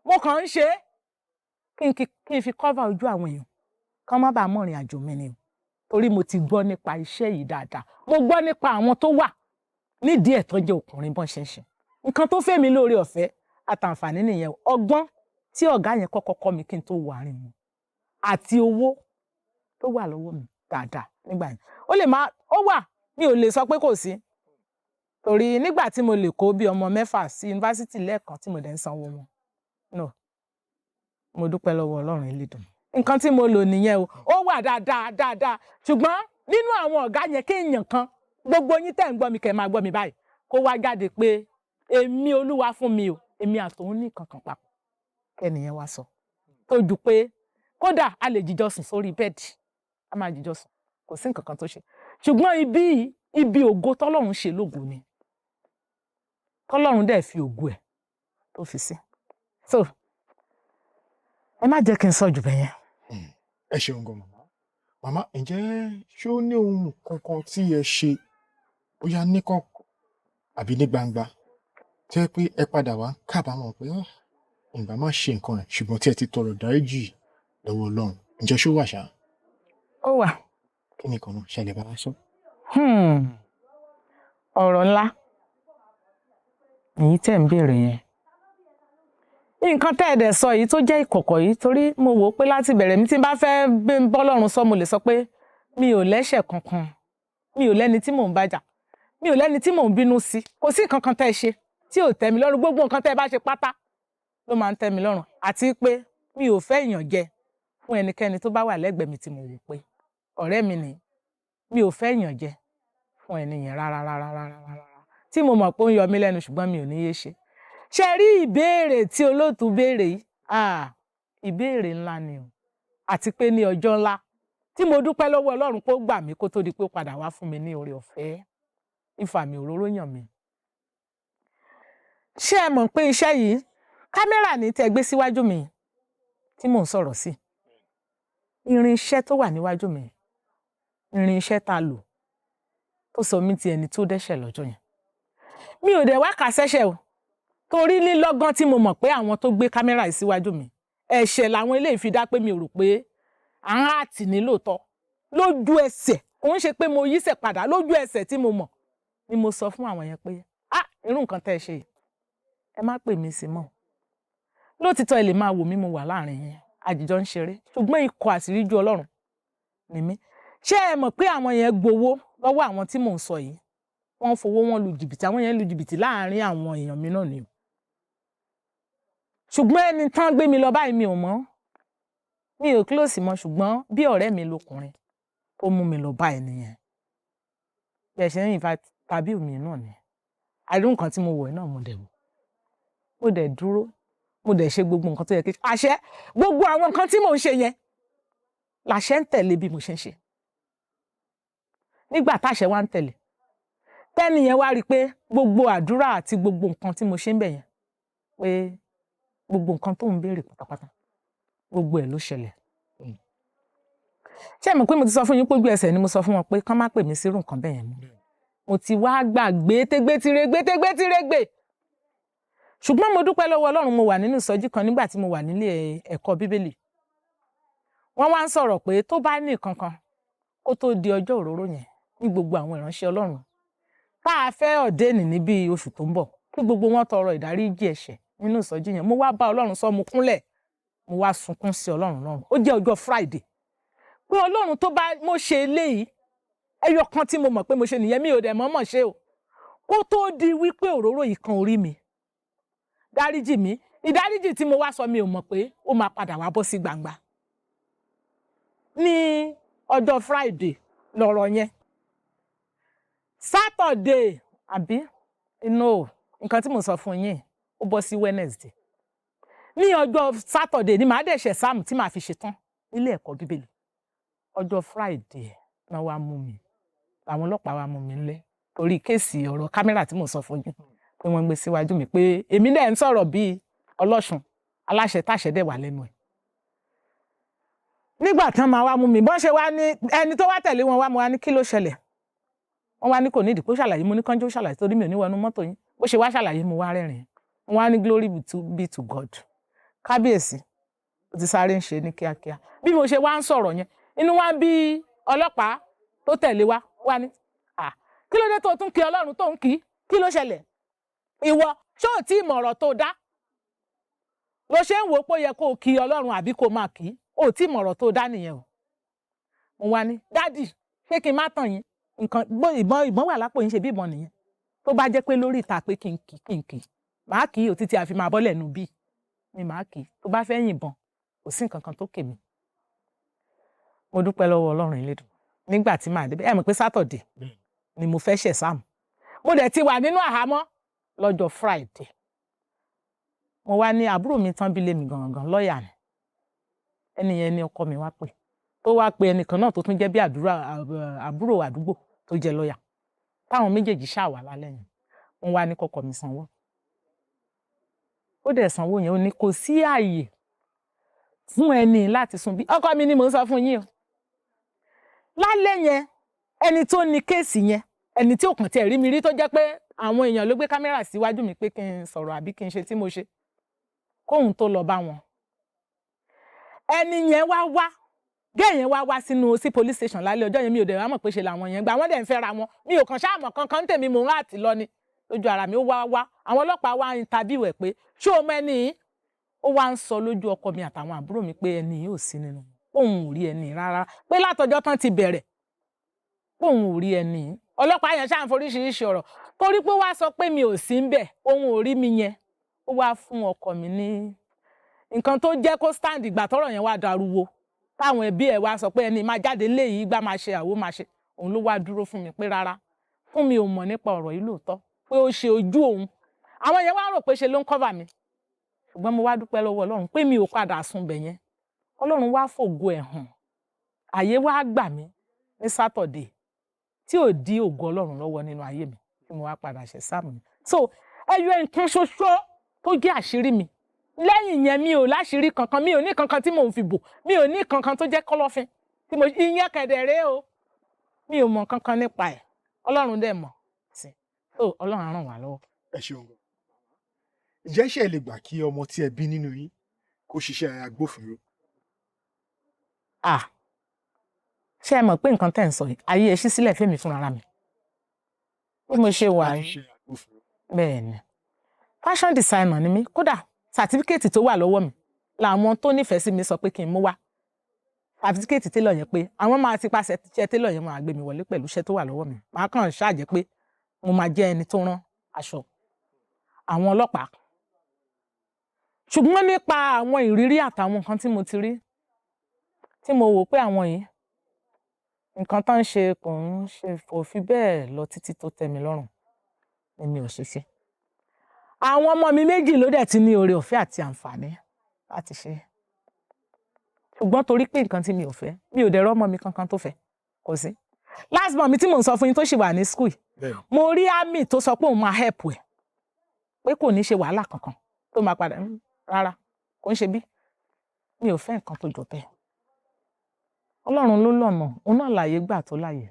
mo kàn ń ṣe kí n fi cover ojú àwọn èèyàn kán má bàa mọ̀rìn àjò mi ni o torí mo ti gbọ́ nípa iṣẹ́ yìí dáadáa mo gbọ́ nípa àwọn tó wà nídìí ẹ̀ tó jẹ́ ọkùnrin bọ́n ṣe ń ṣe nǹkan tó fẹ́ mi lóore ọ̀fẹ́ àtàǹfààní nìyẹn ọgbọ́n tí ọ̀gá yẹn kọ́kọ́ kọ́ mi kí n tó wọ àárín wọn àti owó tó wà lọ́wọ́ mi dáadáa nígbà yẹn ó lè má ó wà mi ò lè sọ pé kò sí torí nígbà tí mo lè kó bí ọmọ 6 sí yunifásitì lẹ́ẹ̀kan tí mo dẹ̀ ń sanwó wọn no mo dúpẹ́ lọ́wọ́ Ọlọ́run Elédùmarè. Nǹkan tí mo lò nìyẹn o, ó wà dáadáa. Ṣùgbọ́n nínú àwọn ọ̀gá yẹn kéèyàn kan, gbogbo yín tẹ́ ń gbọ́ mi kẹ́ máa gbọ́ mi báyìí, kó wá jáde pé èmi Olúwa fún mi o, èmi àtòun ní nǹkan kan papọ̀. Kẹ́nìyẹn wá sọ. Tó ju pé kódà a lè jíjọ sùn sórí bẹ́ẹ̀dì, a máa jíjọ sùn, kò sí nǹkan kan tó ṣe. Ṣùgbọ́n ibi ògo tọ́lọ́run ṣe lógo ni. Tọ́lọ́run dẹ̀ fi ògo ẹ̀ tó fi sí. So, ẹ má jẹ́ kí n sọ jù bẹ́ẹ̀ yẹn. Ẹ ṣeun gan màmá. Màmá, ǹjẹ́ ṣé ó ní ohun kankan tí ẹ ṣe bóyá níkọ̀kọ̀ àbí ní gbangba tó jẹ́ pé ẹ padà wá kábàámọ̀ pé ǹbá má ṣe nǹkan rẹ̀ ṣùgbọ́n tí ẹ ti tọrọ dáríjì lọ́wọ́ Ọlọ́run? Ǹjẹ́ ṣó wà ṣá? Ó wà. Kí ni kan náà ṣe lè bá wa sọ? Ọ̀rọ̀ ńlá èyí tẹ́ ń béèrè yẹn. Nǹkan tẹ́ ẹ dẹ̀ sọ yìí tó jẹ́ ìkọ̀kọ̀ yìí, torí mo wò ó pé láti bẹ̀rẹ̀ mi tí n bá fẹ́ bọ́lọ́run sọ, mo lè sọ pé mi ò lẹ́ṣẹ̀ kankan, mi ò lẹ́ni tí mò ń bá jà, mi ò lẹ́ni tí mò ń bínú sí, kò sí nǹkan kan tẹ́ ẹ ṣe tí ò tẹ́ mi lọ́rùn, gbogbo nǹkan tẹ́ ẹ bá ṣe pátá ló máa ń tẹ́ mi lọ́rùn, àti pé mi ò fẹ́ ìyànjẹ fún ẹnikẹ́ni tó bá wà lẹ́gbẹ̀ẹ́ mi tí mo wò pé ọ̀rẹ́ mi ni, mi ò fẹ́ ìyànjẹ fún ẹni yẹn rárá tí mo mọ̀ pé ó ń yọ mí lẹ́nu ṣùgbọ́n mi ò ní yé ṣe. Ṣé rí ìbéèrè tí olóòtú béèrè yìí? Ìbéèrè ńlá ni o, àti pé ní ọjọ́ ńlá tí mo dúpẹ́ lọ́wọ́ Ọlọ́run pé ó gbà mí kó tó di pé ó padà wá fún mi ní oore ọ̀fẹ́ ìfàmì òróró yàn mí. Ṣé ẹ mọ̀ pé iṣẹ́ yìí, kámẹ́rà ní tẹ́ gbé síwájú mi tí mò ń sọ̀rọ̀ sí, irinṣẹ́ tó wà níwájú mi, irinṣẹ́ tá lò tó sọ mí ti ẹni tó dẹ́ṣẹ̀ lọ́jọ́ yẹn. Mi ò dẹ̀ wá kà sẹ́ṣẹ̀ o, torí lílọ́gán tí mo mọ̀ pé àwọn tó gbé kámẹ́rà yìí síwájú mi, ẹ̀ṣẹ̀ làwọn eléyìí fi dá pé mi ò rò pé à ń àtì ní lóòótọ́. Lójú ẹsẹ̀, kò ń ṣe pé mo yíṣẹ̀ padà, lójú ẹsẹ̀ tí mo mọ̀ ni mo sọ fún àwọn yẹn pé irú nǹkan tẹ́ ẹ ṣe yìí, ẹ má pè mí sí mọ́. Lóòtítọ́ ẹ lè máa wò mí, mo wà láàrin yẹn, àjìjọ ń ṣeré, ṣùgbọ́n ikọ̀ àṣíríjú Ọlọ́run ni mí. Ṣé ẹ mọ̀ pé àwọn yẹn gbowó lọ́wọ́ àwọn tí mò ń sọ yìí? Wọ́n fowó wọn lu jìbìtì, àwọn yẹn lu jìbìtì láàrin àwọn èèyàn mi náà ni o. Ṣùgbọ́n ẹni tán gbé mi lọ báyìí mi ò mọ̀, mi ò close mọ́, ṣùgbọ́n bí ọ̀rẹ́ mi lọkùnrin tó mú mi lọ bá ẹni yẹn, bẹ́ẹ̀ ṣe ń invite tàbí omi náà ni, àìrí nǹkan tí mo wọ̀ náà mo dẹ̀ wò, mo dẹ̀ dúró, mo dẹ̀ ṣe gbogbo nǹkan tó yẹ kí àṣẹ gbogbo àwọn nǹkan tí mò ń ṣe yẹn làṣẹ ń tẹ̀lé bí mo ṣe ń ṣe. Nígbà táṣẹ wá ń tẹ̀lé, tẹ́ni yẹn wá rí i pé gbogbo àdúrà àti gbogbo nǹkan tí mo ṣe ń bẹ̀ yẹn, pé gbogbo nǹkan tó ń béèrè pátápátá gbogbo ẹ̀ ló ṣẹlẹ̀. Ṣé ẹ mọ̀ pé mo ti sọ fún yín pé ojú ẹsẹ̀ ni mo sọ fún wọn pé kán má pè mí sírú nǹkan bẹ́ẹ̀ yẹn mọ́. Mo ti wá gbàgbé tégbétírégbé. Ṣùgbọ́n mo dúpẹ́ lọ́wọ́ Ọlọ́run, mo wà nínú ìsọjí kan nígbà tí mo wà nílé ẹ̀kọ́ Bíbélì. Wọ́n wá ń sọ̀rọ̀ pé tó bá ní nǹkan kan kó tó di ọjọ́ òróró yẹn, ní gbogbo àwọn ìránṣẹ́ Ọlọ́run tá a fẹ́ ọ̀dẹ́nì ní bí oṣù tó ń bọ̀, kí gbogbo wọn tọrọ ìdáríjì ẹ̀ṣẹ̀ nínú ìsọjí yẹn. Mo wá bá Ọlọ́run sọ, mo kúnlẹ̀, mo wá sunkún sí Ọlọ́run lọ́run. Ó jẹ́ ọjọ́ Friday. Pé Ọlọ́run tó bá mo ṣe eléyìí, ẹyọ kan tí mo mọ̀ pé mo ṣe nìyẹn, mi ò dẹ̀ mọ̀ọ́mọ̀ ṣe o. Kó tó di wípé òróró yìí kan orí mi, dáríjì mi. Ìdáríjì tí mo wá sọ mi ò mọ̀ pé ó máa padà wá bọ́ sí gbangba. Ní ọjọ́ Friday lọ̀rọ̀ yẹn. Saturday àbí nǹkan tí mo sọ fún yín ó bọ́ sí Wednesday. Ní ọjọ́ Saturday ni màá dẹ̀ ṣe sáàmù tí màá fi ṣetán nílé ẹ̀kọ́ Bíbélì. Ọjọ́ Friday náà wá mú mi, àwọn ọlọ́pàá wá mú mi nílé torí kéèsì ọ̀rọ̀ kámẹ́rà tí mo sọ fún yín pé wọ́n gbé síwájú mi pé èmi náà ń sọ̀rọ̀ bíi ọlọ́ṣun aláṣẹ táṣẹ dẹ̀ wà lẹ́nu ẹ̀. Nígbà tán máa wá mú mi, bọ́n ṣe wá ní ẹni tó wá tẹ̀lé wọn wá, mo wá ní kí ló ṣẹlẹ̀? Wọ́n wá ní kò nídìí kó ṣàlàyé, mo ní kánjú ṣàlàyé torí mi ò ní wọnú mọ́tò yín. Bó ṣe wá ṣàlàyé mo wá rẹ́rìn-ín. Mo wá ní glory be to God. Kábíyèsí ó ti sáré ń ṣe ní kíákíá. Bí mo ṣe wá ń sọ̀rọ̀ yẹn, inú wa bí ọlọ́pàá tó tẹ̀lé wa wá ní kí ló dé tó tún kí Ọlọ́run tó ń kí ló ṣẹlẹ̀? Ìwọ ṣé ò tí mọ̀ ọ̀rọ̀ tó dá? Ló ṣe ń wò ó pé ó yẹ kó o kí Ọlọ́run àbí kó máa kí? Ò tí mọ̀ ọ̀rọ̀ tó dá nìyẹn o. Mo wá ní dádì ṣé kí n má tàn yín? Nǹkan ìbọn wà lápò yín, ṣe bí ìbọn nìyẹn. Tó bá jẹ́ pé lórí ìta pé kí n kí, màá kí o títí a fi máa bọ́lẹ̀ nù bí ni màá kí. Tó bá fẹ́ yìnbọn kò sí nǹkan kan tó kè mí. Mo dúpẹ́ lọ́wọ́ Ọlọ́run Elédùmarè. Nígbà tí màá débẹ̀, ẹ mọ̀ pé Saturday ni mo fẹ́ ṣe exam. Mo dẹ̀ ti wà nínú àhámọ́ lọ́jọ́ Friday. Mo wá ní àbúrò mi tán bí lé mi gangan lọ́ọ̀yà ni. Ẹni yẹn ni ọkọ mi wá pè. Tó wá pe ẹnìkan náà tó tún jẹ́ bí àbúrò àdúgbò tó jẹ́ lọ́ọ̀yà. Táwọn méjèèjì ṣáà wà lálẹ́ yẹn. Wọ́n wá ní kọ́kọ́ mi sanwó. Ó dẹ̀ sanwó yẹn, ó ní kò sí ààyè fún ẹni láti sùn bí. Ọkọ mi ni mò ń sọ fún yín o. Lálẹ́ yẹn, ẹni tó ní kéèsì yẹn, ẹni tí ò kàn tiẹ̀ rí mi rí tó jẹ́ pé àwọn èèyàn ló gbé kámẹ́rà síwájú mi pé kí n sọ̀rọ̀ àbí kí n ṣe tí mo ṣe. Kóhun tó lọ bá wọn. Ẹni yẹn wá, gẹ́ẹ̀ yẹn wá sí police station lálẹ́ ọjọ́ yẹn, mi ò dẹ̀ wá mọ̀ pé ṣe làwọn yẹn gbà wọ́n dẹ̀ ń fẹ́ra wọn. Mi ò kàn ṣáà mọ̀ kankan tèmi mò ń àti lọ ni. Lójú ara mi ó wá. Àwọn ọlọ́pàá wá interview ẹ̀ pé ṣé o mọ ẹni yìí? Ó wá ń sọ lójú ọkọ mi àtàwọn àbúrò mi pé ẹni yìí ò sí nínú wọn. Òun ò rí ẹni rárá. Pé látọjọ́ tán ti bẹ̀rẹ̀. Òun ò rí ẹni yìí. Ọlọ́pàá yẹn ṣáà ń foríṣiríṣi ọ̀rọ̀. Torí pé wá sọ pé mi ò sí ńbẹ̀, òun ò rí mi yẹn. Ó wá fún ọkọ mi ní nǹkan tó jẹ́ kó stand ìgbà tọ́rọ̀ yẹn wá dariwo. Táwọn ẹbí ẹ̀ wá sọ pé ẹni máa jáde nílé yìí gbá máa ṣe àwo máa ṣe. Òun ló wá dúró fún mi pé rárá. Fún mi ò mọ̀ nípa ọ̀rọ̀ yìí lóòótọ́. Pé ó ṣe ojú òun. Àwọn yẹn wá rò pé ṣe ló ń cover mi. Ṣùgbọ́n mo wá dúpẹ́ lọ́wọ́ Ọlọ́run pé mi ò padà sùn bẹ̀ yẹn. Ọlọ́run wá fògo ẹ̀ hàn. Àyè wá gbà mí ní Saturday tí ò dí ògo Ọlọ́run lọ́wọ́ nínú ayé mi tí mo wá padà ṣe exam mi. So ẹyọ nǹkan ṣoṣo tó jẹ́ àṣírí mi. Lẹ́yìn yẹn mi ò láṣírí kankan, mi ò ní kankan tí mò ń fi bò, mi ò ní kankan tó jẹ́ kọ́lọ́fín. Ìyẹn kẹ̀dẹ̀rẹ́ o. Mi ò mọ̀ kankan nípa ẹ̀. Ọlọ́run dẹ̀ mọ̀ sí. So Ọlọ́run á ràn wá lọ́wọ́. Ẹ ṣeun gan. Ǹjẹ́ ṣé ẹ lè gbà kí ọmọ tí ẹ bí nínú yín kó ṣiṣẹ́ agbófinró? Ṣé ẹ mọ̀ pé nǹkan tẹ́ ń sọ yìí, ayé ẹ ṣí sílẹ̀ fẹ́mi fúnra mi. Bí mo ṣe wà yìí. Bẹ́ẹ̀ ni. Fashion designer ni mí. Kódà certificate tó wà lọ́wọ́ mi làwọn tó nífẹ̀ẹ́ sí mi sọ pé kí n mú wá. Certificate tailor yẹn pé àwọn máa ti pàṣẹ iṣẹ́ tailor yẹn máa gbé mi wọlé pẹ̀lú iṣẹ́ tó wà lọ́wọ́ mi. Màá kàn ṣàjẹ́ pé mo máa jẹ́ ẹni tó rán aṣọ àwọn ọlọ́pàá. Ṣùgbọ́n nípa àwọn ìrírí àtàwọn nǹkan tí mo ti rí, tí mo wò pé àwọn yìí, nǹkan tó ń ṣe kò fi bẹ́ẹ̀ lọ títí tó tẹ́ mi lọ́rùn ni mi ò ṣe ṣe. Àwọn ọmọ mi méjì ló dẹ̀ ti ní oore ọ̀fẹ́ àti àǹfààní láti ṣe. Ṣùgbọ́n torí pé nǹkan tí mi ò fẹ́, mi ò dẹ̀ rọ́mọ mi kankan tó fẹ́, kò sí. Last born mi tí mò ń sọ fún yín tó ṣì wà ní school, mo rí àmì tó sọ pé òun máa help ẹ̀, pé kò ní ṣe wàhálà kankan tó máa padà rárá, kò ń ṣe bí. Mi ò fẹ́ nǹkan tó jọ bẹ́ẹ̀. Ọlọ́run ló lọ́nà, òun náà láyé gbà tó láyè.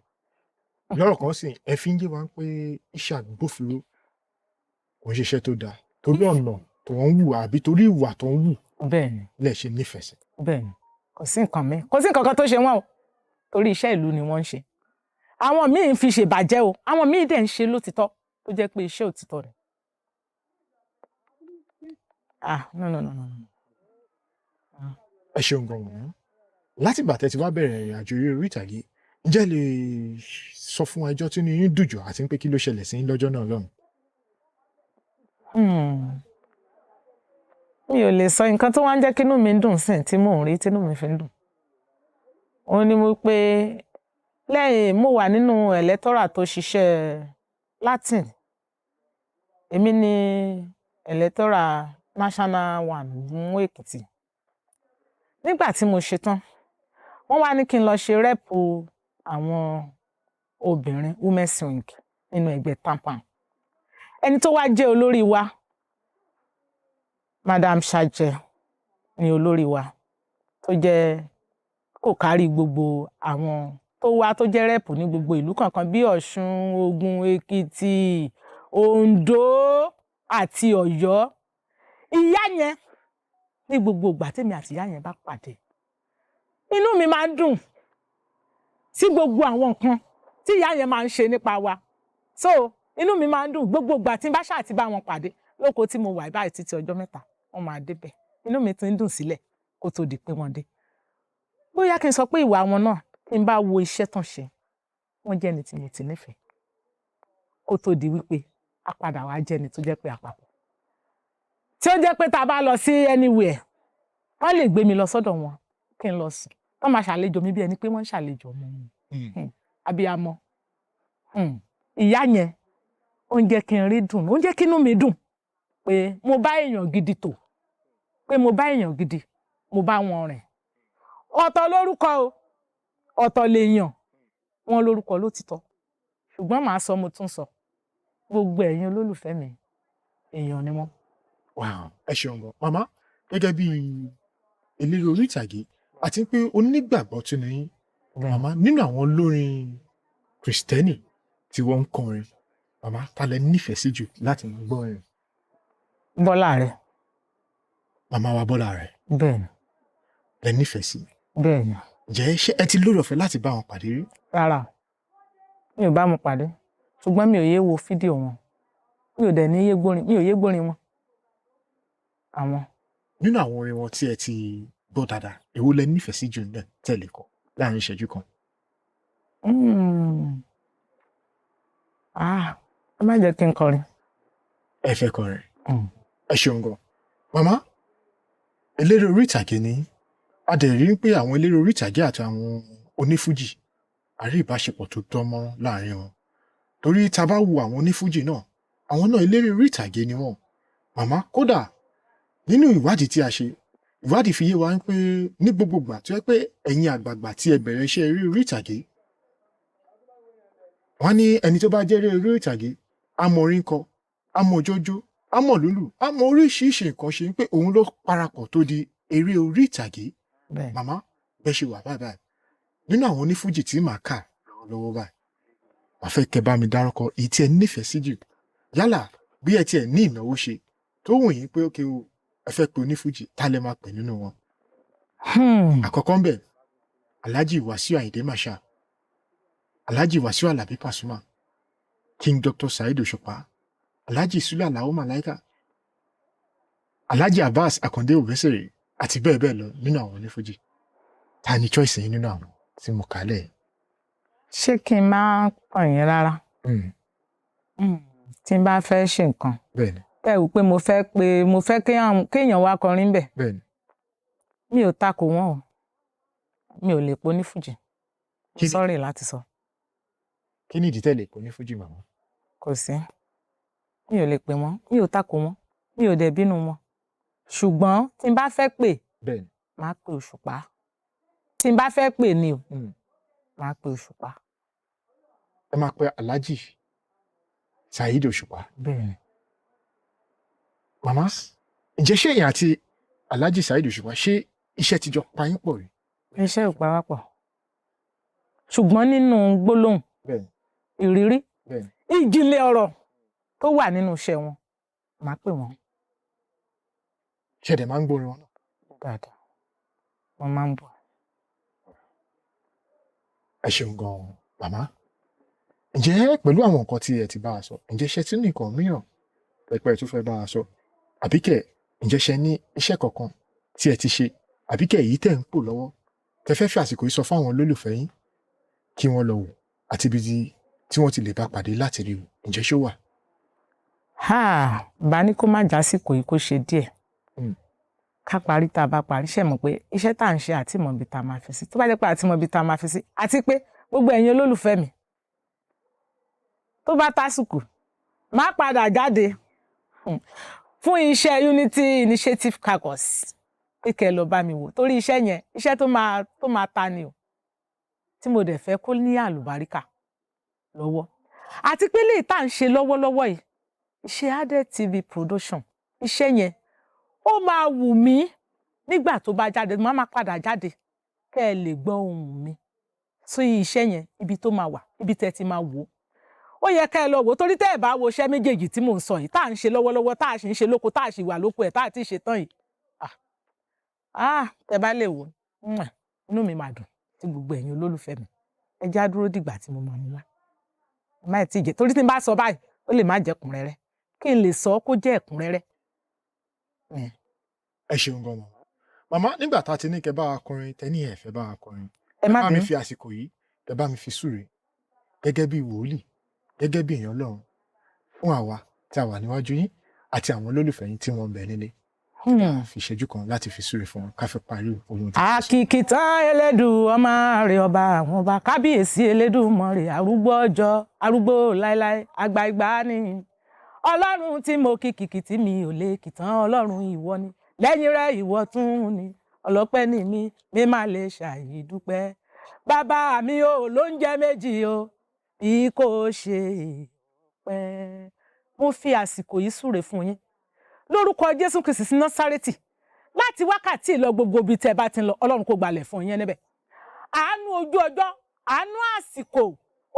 Lọ́rọ̀ kan sì, ẹ fi ń yé wa pé iṣẹ́ agbófinró kò ń ṣiṣẹ́ tó dáa torí ọ̀nà tó ń wù àbí torí ìwà tó ń wù. Bẹ́ẹ̀ni. Lẹ̀ ṣe nífẹ̀ẹ́ sí. Bẹ́ẹ̀ni. Kò sí nǹkan mi. Kò sí nǹkan kan tó ṣe wọ́n o. Torí iṣẹ́ ìlú ni wọ́n ń ṣe. Àwọn míì ń fi ṣèbàjẹ́ o. Àwọn míì dẹ̀ ń ṣe lótìtọ́ tó jẹ́ pé iṣẹ́ òtítọ́ rẹ̀. No. Ẹ ṣeun gan-an. Láti ìgbà tẹ́ ti wá bẹ̀rẹ̀ ìrìn àjò orí ìtàgé, ǹjẹ́ lè sọ fún ẹjọ́ tí inú yín dùn jù àti pé kí ló ṣẹlẹ̀ sí yín lọ́jọ́ náà lọ́hùn? Mi ò lè sọ nǹkan tó wá ń jẹ́ kí inú mi dùn sí tí mò ń rí tí inú mi fi ń dùn. Òun ni mo pé lẹ́yìn mo wà nínú electoral tó ṣiṣẹ́ Latin. Èmi ni electoral national one mú Èkìtì. Nígbà tí mo ṣe tán, wọ́n wá ní kí n lọ ṣe rẹ́pù àwọn obìnrin women's wing nínú ẹgbẹ́ TAMPAN. Ẹni tó wá jẹ́ olórí wa, Madam Ṣàjẹ́ ni olórí wa, tó jẹ́ kò kárí gbogbo àwọn tó wá tó jẹ́ rẹ́pù ní gbogbo ìlú kankan bí Ọ̀ṣun, Ògùn, Èkìtì, Oǹdó àti Ọ̀yọ́. Ìyá yẹn ní gbogbo ìgbà tèmi àti ìyá yẹn bá pàdé, inú mi máa ń dùn sí gbogbo àwọn nǹkan tí ìyá yẹn máa ń ṣe nípa wa. So inú mi máa ń dùn gbogbo ìgbà tí n bá ṣáà ti bá wọn pàdé lóko tí mo wà báyìí títí ọjọ́ mẹ́ta wọ́n máa débẹ̀. Inú mi ti ń dùn sílẹ̀ kó tó di pé wọ́n dé. Bóyá kí n sọ pé ìwà wọn náà tí n bá wo iṣẹ́ tán ṣe, wọ́n jẹ́ ẹni tí mo ti nífẹ̀ẹ́ kó tó di wípé a padà wá jẹ́ ẹni tó jẹ́ pé àpapọ̀. Tí ó jẹ́ pé tá a bá lọ sí anywhere, wọ́n lè gbé mi lọ sọ́dọ̀ wọn kí n lọ sùn wọ́n máa ṣàlejò mi bí ẹni pé wọ́n ń ṣàlejò ọmọ mi abiyamọ ìyá yẹn ó ń jẹ́ kí n rí dùn ó ń jẹ́ kí inú mi dùn pé mo bá èèyàn gidi tò pé mo bá èèyàn gidi mo bá wọn rìn ọ̀tọ̀ lórúkọ o ọ̀tọ̀ lèèyàn wọn lórúkọ lótìtọ́ ṣùgbọ́n màá sọ mo tún sọ gbogbo ẹ̀yin olólùfẹ́ mi èèyàn ni wọ́n. Wow, ẹ ṣeun gan màmá gẹ́gẹ́ bí eléré orí ìtàgé àti pé onígbàgbọ́ tún ni yín màmá nínú àwọn olórin kristẹni tí wọ́n ń kọrin màmá ta lẹ nífẹ̀ẹ́ sí jù láti máa gbọ́ orin. Bọ́lá rẹ̀. Màmá wa Bọ́lá rẹ̀. Bẹ́ẹ̀ni. Lẹ nífẹ̀ẹ́ sí. Bẹ́ẹ̀ni. Ǹjẹ́ ṣé ẹ ti lórí ọ̀fẹ́ láti bá wọn pàdé rí? Rárá mi ò bá wọn pàdé ṣùgbọ́n mi ò yé wo fídíò wọn mi ò dẹ̀ ní yé gbórin mi ò yé gbórin wọn. Àwọn. Nínú àwọn orin wọn tí ẹ ti gbọ́ dáadáa èwo lẹ nífẹ̀ẹ́ sí jù náà tẹ̀lé kọ láàrin ìṣẹ́jú kan. Ẹ má jẹ́ kí n kọrin. Ẹ fẹ́ kọrin. Ẹ ṣeun gan. Màmá eléré orí ìtàgé ni a dẹ̀ rí pé àwọn eléré orí ìtàgé àti àwọn onífújì a rí ìbáṣepọ̀ tó dán mọ́rán láàrin wọn torí tá bá wo àwọn onífújì náà àwọn náà eléré orí ìtàgé ni wọ́n. Màmá kódà nínú ìwádìí tí a ṣe ìwádìí fi yé wa pé ní gbogbo ìgbà tó yẹ pé ẹ̀yin àgbààgbà tí ẹ bẹ̀rẹ̀ iṣẹ́ eré orí ìtàgé wọ́n ní ẹni tó bá jẹ́ eré orí ìtàgé á mọ orin kọ á mọ jójó á mọ lùlù á mọ oríṣiríṣi nǹkan ṣe pé òun ló parapọ̀ tó di eré orí ìtàgé. Màmá bẹ́ẹ̀ ṣe wà báyìí nínú àwọn onífújì tí màá kà lọ́wọ́lọ́wọ́ báyìí màá fẹ́ kẹ́ bá mi dárúkọ èyí tí ẹ nífẹ̀ẹ́ sí jù yálà bí ẹ tiẹ̀ ní ìnáwó ṣe tó wù yín pé ókè o ẹ fẹ́ pe onífújì tá lẹ máa pè nínú wọn. Àkọ́kọ́ ń bẹ̀ Alhaji Wasiu Ayinde Marshal Alhaji Wasiu Alabi Pasuma King Dr. Saheed Òṣùpá Alhaji Sule Alao Malaika Alhaji Abbas Akande Obesere àti bẹ́ẹ̀ bẹ́ẹ̀ lọ nínú àwọn onífújì ta ni choice yín nínú àwọn tí mo kà lẹ̀. Ṣé kí n máa pọ̀ yín rárá tí n bá fẹ́ ṣe nǹkan ẹ wò pé mo fẹ́ kéèyàn wá kọrin bẹ̀ mi ò takò wọ́n o mi ò lè po ní fújì sọ́rí láti sọ. Kí ni ìdí tẹ́ lè po ní fújì màmá? Kò sí mi ò lè pè wọ́n mi ò takò wọ́n mi ò dẹ̀ bínú wọn ṣùgbọ́n tí n bá fẹ́ pè máa pe Òṣùpá tí n bá fẹ́ pè ni o máa pe Òṣùpá. Ẹ máa pe Alhaji Saheed Òṣùpá. Bẹ́ẹ̀ni. Màmá ǹjẹ́ ṣé èèyàn àti Alhaji Saheed Òṣùpá ṣé iṣẹ́ ti jọ pa yín pọ̀ rí? Iṣẹ́ ò pa wá pọ̀ ṣùgbọ́n nínú gbólóhùn ìrírí ìjìnlẹ̀ ọ̀rọ̀ tó wà nínú iṣẹ́ wọn máa pè wọ́n. Ṣẹ̀dẹ̀ máa ń gbórin wọn náà. Dáadáa wọ́n máa ń bọ̀. Ẹ ṣeun gan-an màmá ǹjẹ́ pẹ̀lú àwọn nǹkan tí ẹ ti bá a sọ ǹjẹ́ ṣe tí nìkan mìíràn pẹpẹ tó fẹ́ bá a sọ àbíkẹ́ ǹjẹ́ ṣe ní iṣẹ́ kankan tí ẹ ti ṣe àbíkẹ́ èyí tẹ̀ ń pò lọ́wọ́ tẹ fẹ́ fi àsìkò yìí sọ fáwọn olólùfẹ́ yín kí wọ́n lọ wò àti ibi tí wọ́n ti lè bá pàdé láti rí wò ǹjẹ́ ṣó wà. Bá ní kó má jásìkò yìí kó ṣe díẹ̀ ká parí tá a bá parí ṣe mọ̀ pé iṣẹ́ tá à ń ṣe àti mọ̀ ibi tá a máa fi sí tó bá jẹ́ pé àti mọ̀ ibi tá a máa fi sí àti pé gbogbo ẹ̀yin olólùfẹ́ mi tó bá tásìkò máa padà jáde fún iṣẹ́ Unity Initiative Caucus pé kẹ́ ẹ lọ bá mi wò torí iṣẹ́ yẹn iṣẹ́ tó máa ta ni o tí mo dẹ̀ fẹ́ kó ní àlùbáríkà lọ́wọ́ àti pé lè tá à ń ṣe lọ́wọ́lọ́wọ́ yìí iṣẹ́ Adé TV production iṣẹ́ yẹn ó máa wù mí nígbà tó bá jáde máa padà jáde kẹ́ ẹ lè gbọ́ ohùn mi sí iṣẹ́ yẹn ibi tó máa wà ibi tẹ́ ti máa wò ó yẹ ká ẹ lọ wò torí tẹ́ ẹ bá wo iṣẹ́ méjèèjì tí mò ń sọ yìí tá à ń ṣe lọ́wọ́lọ́wọ́ tá à sì ń ṣe lóko tá à sì wà lóko ẹ̀ tá à ti ṣe tán yìí tẹ́ bá lè wò inú mi máa dùn tí gbogbo ẹ̀yin olólùfẹ́ mi ẹ já dúró dìgbà tí mo máa mú wá má tí ì jẹ torí tí n bá sọ báyìí ó lè má jẹ́ ẹ̀kúnrẹ́rẹ́ kí n lè sọ kó jẹ́ ẹ̀kúnrẹ́rẹ́. Ẹ ṣeun gan màmá nígbà tá a ti ní kẹ́ bá wa kọrin tẹ́ ní ẹ fẹ́ bá wa kọrin ẹ má bá mi bínú fi àsìkò yìí kẹ́ bá mi fi súre gẹ́gẹ́ bí wòlíì gẹ́gẹ́ bí èèyàn Ọlọ́run fún àwa tí a wà níwájú yín àti àwọn olólùfẹ́ yín tí wọ́n ń bẹ nílé. fi ìṣẹ́jú kan láti fi súre fún wọn ká fi parí ohun tí. àkìkìtàn elédùn ọmọ rẹ̀ ọba àwọn ọba kábíyèsí Elédùmarè arúgbó ọjọ́ arúgbó láéláé àgbà ìgbàanì ọlọ́run tí mo kìkìkì tí mi ò lè kìtàn ọlọ́run ìwọ ni lẹ́yìn rẹ̀ ìwọ tún ni ọlọ́pẹ́ ni mi má lè ṣàì dúpẹ́ bàbá mi ò lóúnjẹ méjì o bí kò ṣe pẹ́. mo fi àsìkò yìí súre fún yín lórúkọ Jésù Kristi sí Násárẹ́tì láti wákàtí lọ gbogbo ibi tẹ́ bá ti ń lọ ọlọ́run kó gbalẹ̀ fún yín níbẹ̀. àánú ojú ọjọ́ àánú àsìkò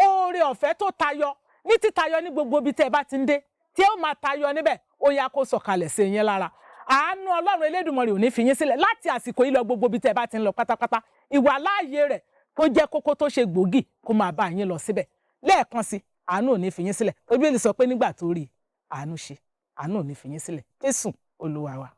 oore ọ̀fẹ́ tó tayọ ní títayọ ní gbogbo ibi tẹ́ bá ti ń dé tí ó máa tayọ níbẹ̀ ó yá kó sọ̀kalẹ̀ sí yín lára. àánú ọlọ́run Elédùmarè ò ní fi yín sílẹ̀ láti àsìkò yìí lọ gbogbo ibi tẹ́ bá ti ń lọ pátápátá ìwà láàyè rẹ̀ tó jẹ́ kókó tó ṣe gbòógì kó máa bá yín lọ síbẹ̀ lẹ́ẹ̀kan sí àánú ò ní fi yín sílẹ̀ Bíbélì sọ pé nígbà tó rí àánú ṣe àánú ò ní fi yín sílẹ̀ Jésù Olúwa wa.